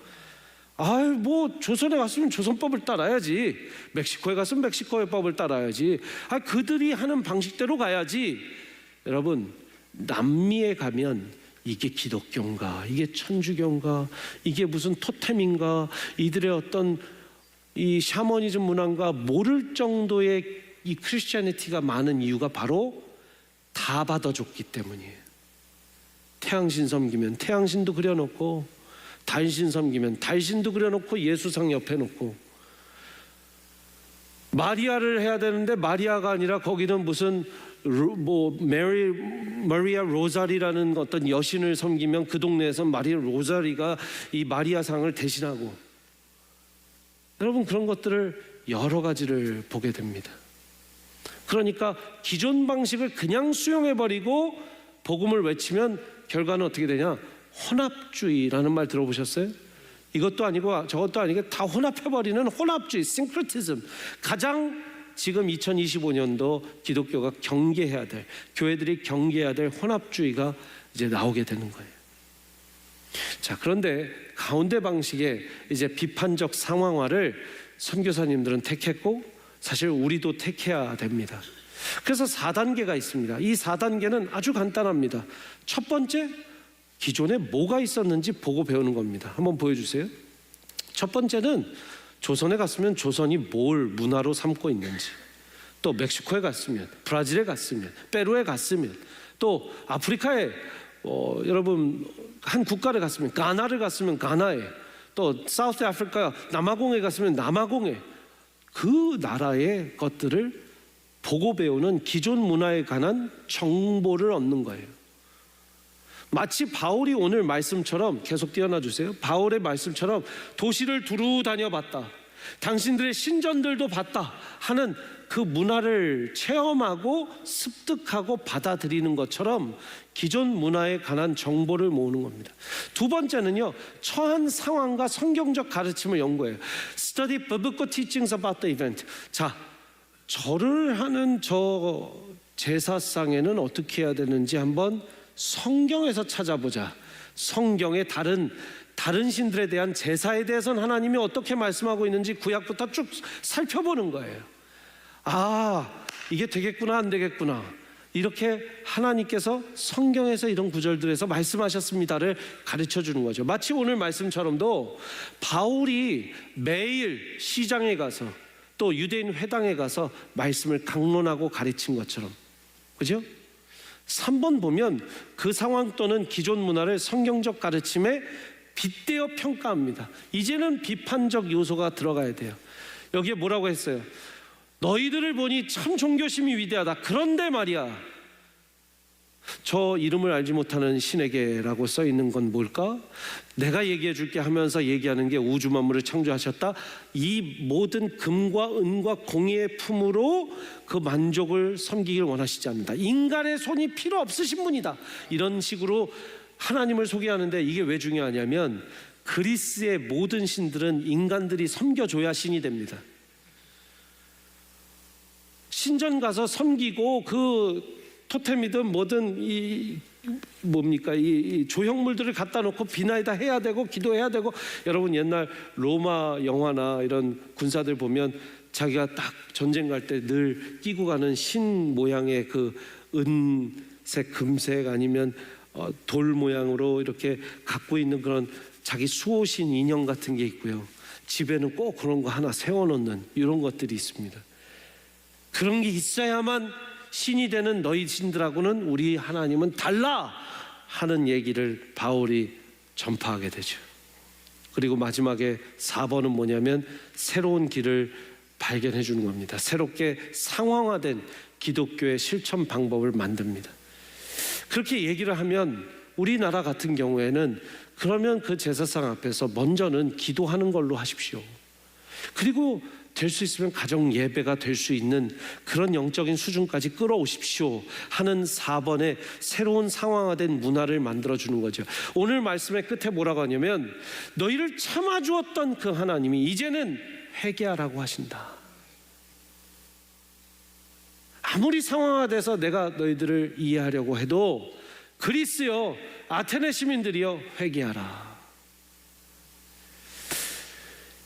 조선에 갔으면 조선법을 따라야지, 멕시코에 갔으면 멕시코의 법을 따라야지, 그들이 하는 방식대로 가야지. 여러분, 남미에 가면 이게 기독교인가, 이게 천주교인가, 이게 무슨 토템인가, 이들의 어떤 이 샤머니즘 문화인가 모를 정도의 이 크리스티애니티가 많은 이유가 바로 다 받아줬기 때문이에요. 태양신 섬기면 태양신도 그려놓고, 달신 섬기면 달신도 그려놓고, 예수상 옆에 놓고, 마리아를 해야 되는데 마리아가 아니라 거기는 무슨 마리아 로자리라는 어떤 여신을 섬기면 그 동네에서 마리아 로자리가 이 마리아상을 대신하고, 여러분 그런 것들을 여러 가지를 보게 됩니다. 그러니까 기존 방식을 그냥 수용해버리고 복음을 외치면 결과는 어떻게 되냐? 혼합주의라는 말 들어보셨어요? 이것도 아니고 저것도 아니고 다 혼합해버리는 혼합주의, 싱크리티즘. 가장 지금 2025년도 기독교가 경계해야 될, 교회들이 경계해야 될 혼합주의가 이제 나오게 되는 거예요. 자, 그런데 가운데 방식의 이제 비판적 상황화를 선교사님들은 택했고, 사실 우리도 택해야 됩니다. 그래서 4단계가 있습니다. 이 4단계는 아주 간단합니다. 첫 번째, 기존에 뭐가 있었는지 보고 배우는 겁니다. 한번 보여주세요. 첫 번째는 조선에 갔으면 조선이 뭘 문화로 삼고 있는지, 또 멕시코에 갔으면, 브라질에 갔으면, 페루에 갔으면, 또 아프리카에 여러분 한 국가를 갔으면 가나를 갔으면 가나에, 또 사우스 아프리카 남아공에 갔으면 남아공에, 그 나라의 것들을 보고 배우는 기존 문화에 관한 정보를 얻는 거예요. 마치 바울이 오늘 말씀처럼, 계속 띄어놔 주세요. 바울의 말씀처럼 도시를 두루 다녀봤다, 당신들의 신전들도 봤다 하는 그 문화를 체험하고 습득하고 받아들이는 것처럼 기존 문화에 관한 정보를 모으는 겁니다. 두 번째는요, 처한 상황과 성경적 가르침을 연구해요. Study biblical teachings about the event. 자, 절을 하는 저 제사상에는 어떻게 해야 되는지 한번 성경에서 찾아보자. 성경의 다른 신들에 대한 제사에 대해서는 하나님이 어떻게 말씀하고 있는지 구약부터 쭉 살펴보는 거예요. 아, 이게 되겠구나 안 되겠구나, 이렇게 하나님께서 성경에서 이런 구절들에서 말씀하셨습니다를 가르쳐 주는 거죠. 마치 오늘 말씀처럼도 바울이 매일 시장에 가서 또 유대인 회당에 가서 말씀을 강론하고 가르친 것처럼, 그죠? 3번 보면 그 상황 또는 기존 문화를 성경적 가르침에 빗대어 평가합니다. 이제는 비판적 요소가 들어가야 돼요. 여기에 뭐라고 했어요? 너희들을 보니 참 종교심이 위대하다. 그런데 말이야, 저 이름을 알지 못하는 신에게라고 써 있는 건 뭘까? 내가 얘기해 줄게 하면서 얘기하는 게 우주 만물을 창조하셨다. 이 모든 금과 은과 공예의 품으로 그 만족을 섬기길 원하시지 않는다. 인간의 손이 필요 없으신 분이다. 이런 식으로 하나님을 소개하는데, 이게 왜 중요하냐면 그리스의 모든 신들은 인간들이 섬겨줘야 신이 됩니다. 신전 가서 섬기고 그 토템이든 뭐든 이 조형물들을 갖다 놓고 비나이다 해야 되고 기도해야 되고, 여러분 옛날 로마 영화나 이런 군사들 보면 자기가 딱 전쟁 갈 때 늘 끼고 가는 신 모양의 그 은색, 금색 아니면 돌 모양으로 이렇게 갖고 있는 그런 자기 수호신 인형 같은 게 있고요. 집에는 꼭 그런 거 하나 세워놓는 이런 것들이 있습니다. 그런 게 있어야만 신이 되는 너희 신들하고는 우리 하나님은 달라 하는 얘기를 바울이 전파하게 되죠. 그리고 마지막에 4번은 뭐냐면 새로운 길을 발견해 주는 겁니다. 새롭게 상황화된 기독교의 실천 방법을 만듭니다. 그렇게 얘기를 하면 우리나라 같은 경우에는 그러면 그 제사상 앞에서 먼저는 기도하는 걸로 하십시오. 그리고 될 수 있으면 가정 예배가 될 수 있는 그런 영적인 수준까지 끌어오십시오 하는 4번의 새로운 상황화된 문화를 만들어주는 거죠. 오늘 말씀의 끝에 뭐라고 하냐면 너희를 참아주었던 그 하나님이 이제는 회개하라고 하신다. 아무리 상황화돼서 내가 너희들을 이해하려고 해도 그리스여, 아테네 시민들이여 회개하라.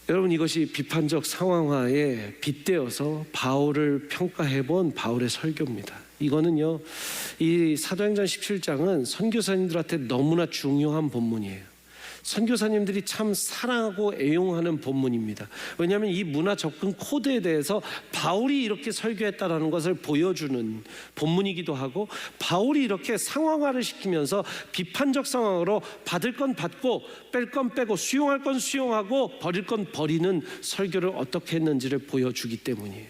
여러분, 이것이 비판적 상황화에 빗대어서 바울을 평가해본 바울의 설교입니다. 이거는요, 이 사도행전 17장은 선교사님들한테 너무나 중요한 본문이에요. 선교사님들이 참 사랑하고 애용하는 본문입니다. 왜냐하면 이 문화 접근 코드에 대해서 바울이 이렇게 설교했다라는 것을 보여주는 본문이기도 하고, 바울이 이렇게 상황화를 시키면서 비판적 상황으로 받을 건 받고 뺄 건 빼고 수용할 건 수용하고 버릴 건 버리는 설교를 어떻게 했는지를 보여주기 때문이에요.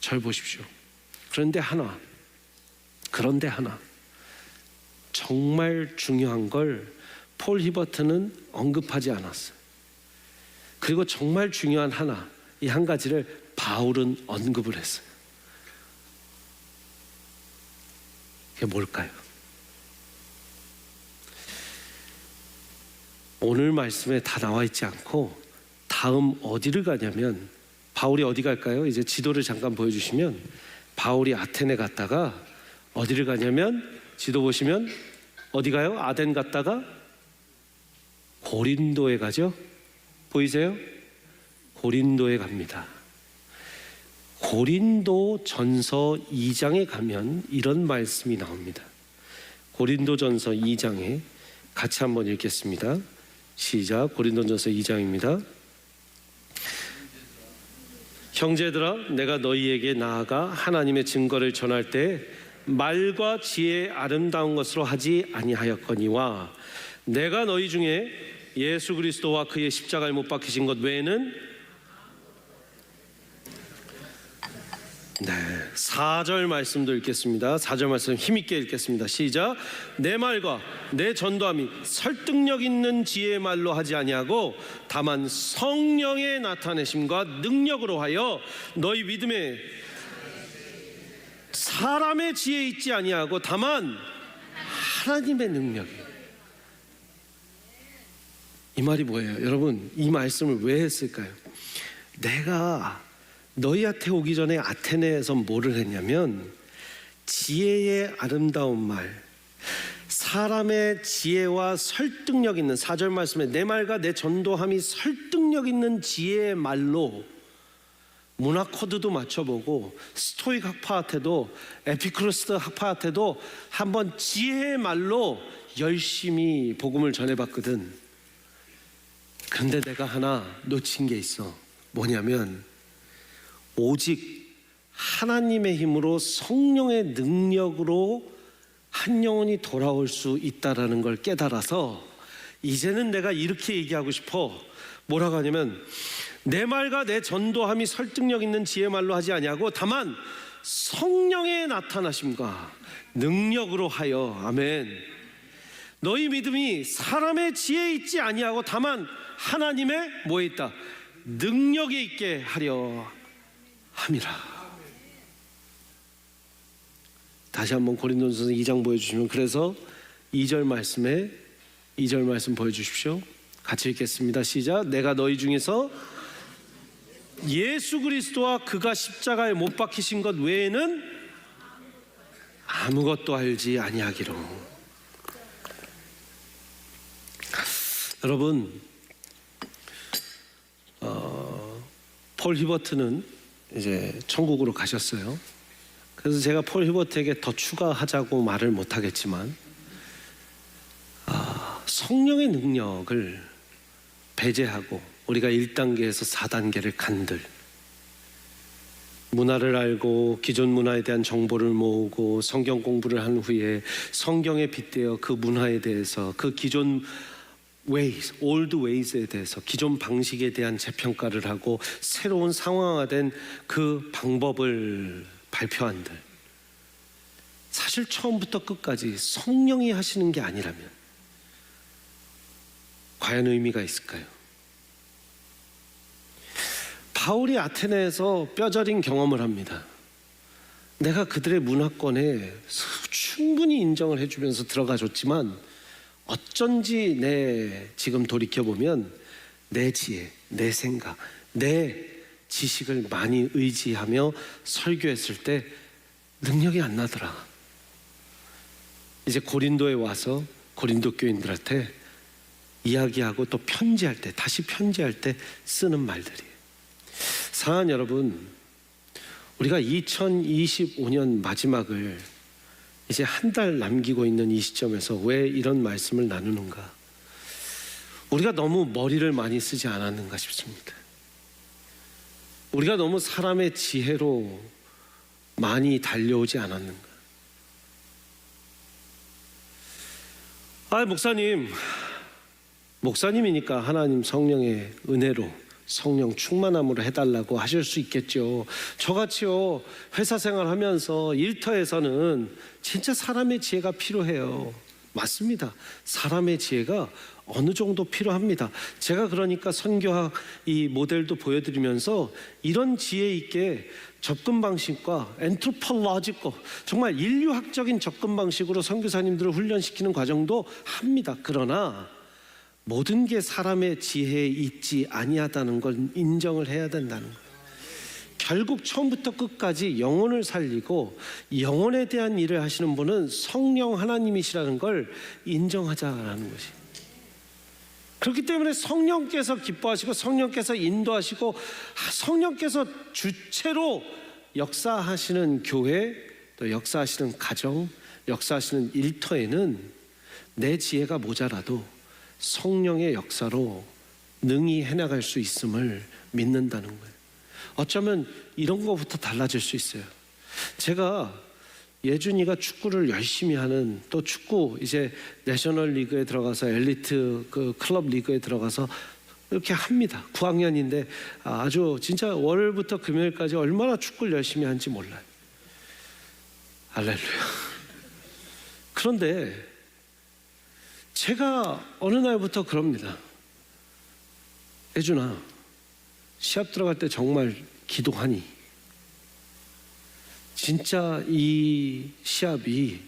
절 보십시오. 그런데 하나, 정말 중요한 걸 폴 히버트는 언급하지 않았어요. 그리고 정말 중요한 하나, 이 한 가지를 바울은 언급을 했어요. 그게 뭘까요? 오늘 말씀에 다 나와 있지 않고 다음 어디를 가냐면, 바울이 어디 갈까요? 이제 지도를 잠깐 보여주시면, 바울이 아테네 갔다가 어디를 가냐면, 지도 보시면 어디 가요? 아덴 갔다가 고린도에 가죠? 보이세요? 고린도에 갑니다. 고린도 전서 2장에 가면 이런 말씀이 나옵니다. 고린도 전서 2장에 같이 한번 읽겠습니다. 시작. 고린도 전서 2장입니다. 형제들아, 내가 너희에게 나아가 하나님의 증거를 전할 때 말과 지혜의 아름다운 것으로 하지 아니하였거니와 내가 너희 중에 예수 그리스도와 그의 십자가에 못 박히신 것 외에는, 네, 4절 말씀도 읽겠습니다. 4절 말씀 힘있게 읽겠습니다. 시작. 내 말과 내 전도함이 설득력 있는 지혜의 말로 하지 아니하고 다만 성령의 나타내심과 능력으로 하여 너희 믿음에 사람의 지혜 있지 아니하고 다만 하나님의 능력이. 이 말이 뭐예요? 여러분, 이 말씀을 왜 했을까요? 내가 너희한테 오기 전에 아테네에서 뭐를 했냐면, 지혜의 아름다운 말, 사람의 지혜와 설득력 있는, 4절 말씀에 내 말과 내 전도함이 설득력 있는 지혜의 말로 문화 코드도 맞춰보고 스토익 학파한테도 에피크루스 학파한테도 한번 지혜의 말로 열심히 복음을 전해봤거든. 그런데 내가 하나 놓친 게 있어. 뭐냐면 오직 하나님의 힘으로 성령의 능력으로 한 영혼이 돌아올 수 있다라는 걸 깨달아서 이제는 내가 이렇게 얘기하고 싶어. 뭐라고 하냐면 내 말과 내 전도함이 설득력 있는 지혜 말로 하지 아니하고 다만 성령의 나타나심과 능력으로 하여. 아멘. 너희 믿음이 사람의 지혜에 있지 아니하고 다만 하나님의 뭐에 있다? 능력에 있게 하려 함이라. 다시 한번 고린도전서 2장 보여주시면, 그래서 2절 말씀 보여주십시오. 같이 읽겠습니다. 시작. 내가 너희 중에서 예수 그리스도와 그가 십자가에 못 박히신 것 외에는 아무것도 알지 아니하기로. 여러분, 폴 히버트는 이제 천국으로 가셨어요. 그래서 제가 폴 히버트에게 더 추가하자고 말을 못하겠지만, 성령의 능력을 배제하고 우리가 1단계에서 4단계를 간들, 문화를 알고 기존 문화에 대한 정보를 모으고 성경 공부를 한 후에 성경에 빗대어 그 문화에 대해서, 그 기존 ways, old ways에 대해서, 기존 방식에 대한 재평가를 하고 새로운 상황화된 그 방법을 발표한들, 사실 처음부터 끝까지 성령이 하시는 게 아니라면 과연 의미가 있을까요? 바울이 아테네에서 뼈저린 경험을 합니다. 내가 그들의 문화권에 충분히 인정을 해주면서 들어가줬지만 어쩐지 지금 돌이켜보면 내 지혜, 내 생각, 내 지식을 많이 의지하며 설교했을 때 능력이 안 나더라. 이제 고린도에 와서 고린도 교인들한테 이야기하고 또 다시 편지할 때 쓰는 말들이에요. 사랑하는 여러분, 우리가 2025년 마지막을 이제 한 달 남기고 있는 이 시점에서 왜 이런 말씀을 나누는가? 우리가 너무 머리를 많이 쓰지 않았는가 싶습니다. 우리가 너무 사람의 지혜로 많이 달려오지 않았는가? 목사님이니까 하나님 성령의 은혜로 성령 충만함으로 해달라고 하실 수 있겠죠. 저같이요 회사 생활하면서 일터에서는 진짜 사람의 지혜가 필요해요. 맞습니다. 사람의 지혜가 어느 정도 필요합니다. 제가 그러니까 선교학 이 모델도 보여드리면서 이런 지혜 있게 접근 방식과 엔트로폴로지컬 정말 인류학적인 접근 방식으로 선교사님들을 훈련시키는 과정도 합니다. 그러나 모든 게 사람의 지혜에 있지 아니하다는 걸 인정을 해야 된다는 거예요. 결국 처음부터 끝까지 영혼을 살리고 영혼에 대한 일을 하시는 분은 성령 하나님이시라는 걸 인정하자라는 것이. 그렇기 때문에 성령께서 기뻐하시고 성령께서 인도하시고 성령께서 주체로 역사하시는 교회, 또 역사하시는 가정, 역사하시는 일터에는 내 지혜가 모자라도 성령의 역사로 능히 해나갈 수 있음을 믿는다는 거예요. 어쩌면 이런 거부터 달라질 수 있어요. 제가 예준이가 축구를 열심히 하는, 또 축구 이제 내셔널 리그에 들어가서 엘리트 그 클럽 리그에 들어가서 이렇게 합니다. 9학년인데 아주 진짜 월요일부터 금요일까지 얼마나 축구를 열심히 하는지 몰라요. 할렐루야. 그런데 제가 어느 날부터 그럽니다. 예준아, 시합 들어갈 때 정말 기도하니? 진짜 이 시합이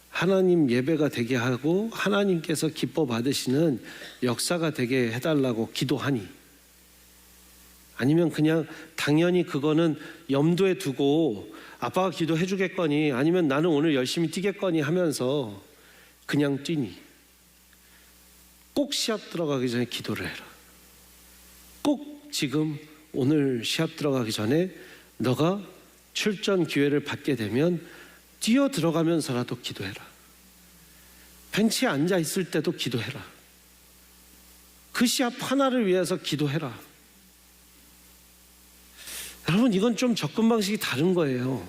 하나님 예배가 되게 하고 하나님께서 기뻐 받으시는 역사가 되게 해달라고 기도하니? 아니면 그냥 당연히 그거는 염두에 두고 아빠가 기도해 주겠거니, 아니면 나는 오늘 열심히 뛰겠거니 하면서 그냥 뛰니? 꼭 시합 들어가기 전에 기도를 해라. 꼭 지금 오늘 시합 들어가기 전에 너가 출전 기회를 받게 되면 뛰어 들어가면서라도 기도해라. 벤치에 앉아 있을 때도 기도해라. 그 시합 하나를 위해서 기도해라. 여러분, 이건 좀 접근 방식이 다른 거예요.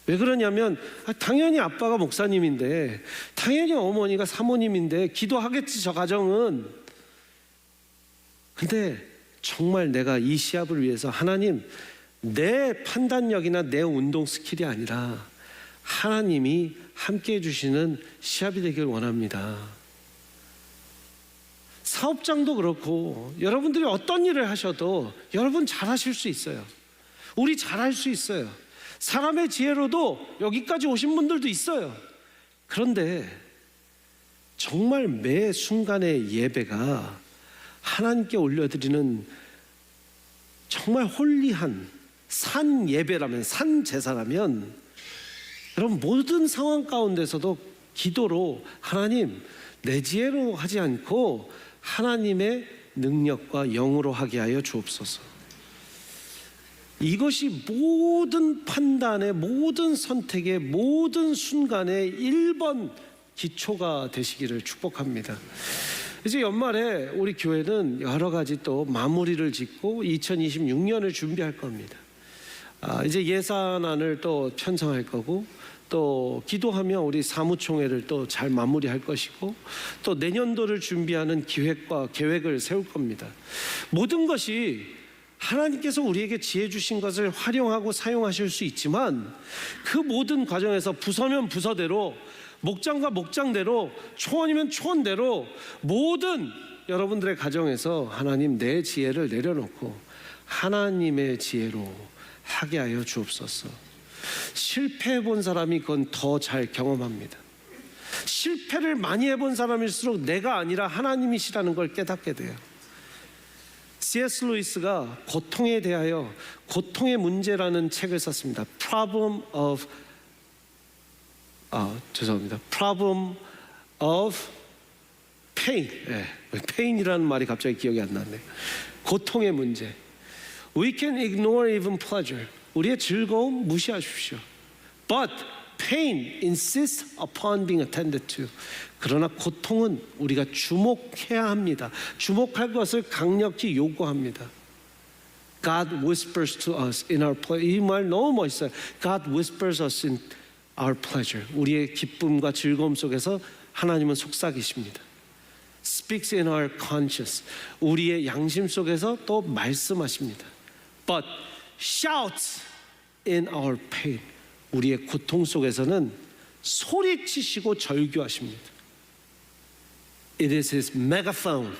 왜 그러냐면 당연히 아빠가 목사님인데, 당연히 어머니가 사모님인데 기도하겠지, 저 가정은. 근데 정말 내가 이 시합을 위해서 하나님, 내 판단력이나 내 운동 스킬이 아니라 하나님이 함께 해주시는 시합이 되길 원합니다. 사업장도 그렇고 여러분들이 어떤 일을 하셔도 여러분 잘하실 수 있어요. 우리 잘할 수 있어요. 사람의 지혜로도 여기까지 오신 분들도 있어요. 그런데 정말 매 순간의 예배가 하나님께 올려드리는 정말 홀리한 산 예배라면, 산 제사라면, 여러분 모든 상황 가운데서도 기도로 하나님, 내 지혜로 하지 않고 하나님의 능력과 영으로 하게 하여 주옵소서. 이것이 모든 판단의, 모든 선택의, 모든 순간의 1번 기초가 되시기를 축복합니다. 이제 연말에 우리 교회는 여러 가지 또 마무리를 짓고 2026년을 준비할 겁니다. 이제 예산안을 또 편성할 거고, 또 기도하며 우리 사무총회를 또 잘 마무리할 것이고, 또 내년도를 준비하는 기획과 계획을 세울 겁니다. 모든 것이 하나님께서 우리에게 지혜 주신 것을 활용하고 사용하실 수 있지만, 그 모든 과정에서 부서면 부서대로, 목장과 목장대로, 초원이면 초원대로 모든 여러분들의 가정에서 하나님 내 지혜를 내려놓고 하나님의 지혜로 하게 하여 주옵소서. 실패해 본 사람이 그건 더 잘 경험합니다. 실패를 많이 해본 사람일수록 내가 아니라 하나님이시라는 걸 깨닫게 돼요. C.S. 루이스가 고통에 대하여 고통의 문제라는 책을 썼습니다. Problem of Pain. Pain이라는 말이 갑자기 기억이 안 나네. 고통의 문제. We can ignore even pleasure. 우리의 즐거움 무시하십시오. But pain insists upon being attended to. 그러나 고통은 우리가 주목해야 합니다. 주목할 것을 강력히 요구합니다. God whispers to us in our pleasure. 이 말 너무 멋있어요. God whispers us in our pleasure. 우리의 기쁨과 즐거움 속에서 하나님은 속삭이십니다. speaks in our conscience. 우리의 양심 속에서 또 말씀하십니다. But shouts in our pain. 우리의 고통 속에서는 소리치시고 절규하십니다. It is his megaphone.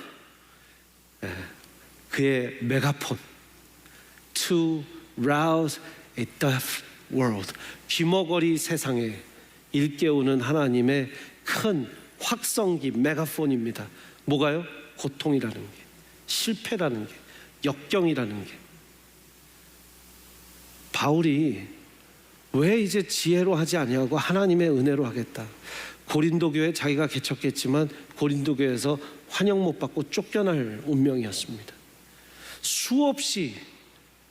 그의 메가폰. To rouse a deaf world. 귀머거리 세상에 일깨우는 하나님의 큰 확성기 메가폰입니다. 뭐가요? 고통이라는 게, 실패라는 게, 역경이라는 게. 바울이 왜 이제 지혜로 하지 아니하고 하나님의 은혜로 하겠다. 고린도 교회 자기가 개척했지만 고린도 교회에서 환영 못 받고 쫓겨날 운명이었습니다. 수없이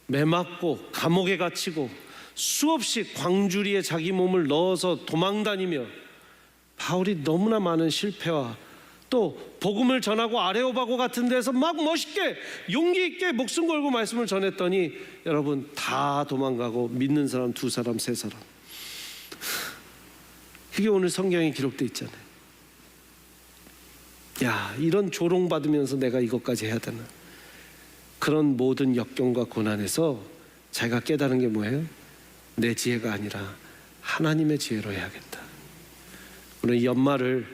매맞고 감옥에 갇히고 수없이 광주리에 자기 몸을 넣어서 도망다니며 바울이 너무나 많은 실패와 또 복음을 전하고 아레오바고 같은 데서 막 멋있게 용기 있게 목숨 걸고 말씀을 전했더니 여러분 다 도망가고 믿는 사람 2사람 3사람. 그게 오늘 성경에 기록되어 있잖아요. 야, 이런 조롱받으면서 내가 이것까지 해야 되나. 그런 모든 역경과 고난에서 자기가 깨달은 게 뭐예요? 내 지혜가 아니라 하나님의 지혜로 해야겠다. 오늘 연말을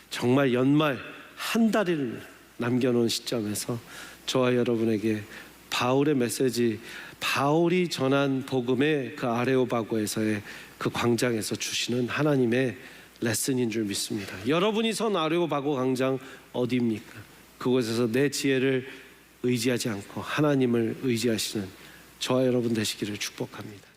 정말 연말 한 달을 남겨놓은 시점에서 저와 여러분에게 바울의 메시지, 바울이 전한 복음의 그 아레오바고에서의 그 광장에서 주시는 하나님의 레슨인 줄 믿습니다. 여러분이 선 아레오바고 광장 어디입니까? 그곳에서 내 지혜를 의지하지 않고 하나님을 의지하시는 저와 여러분 되시기를 축복합니다.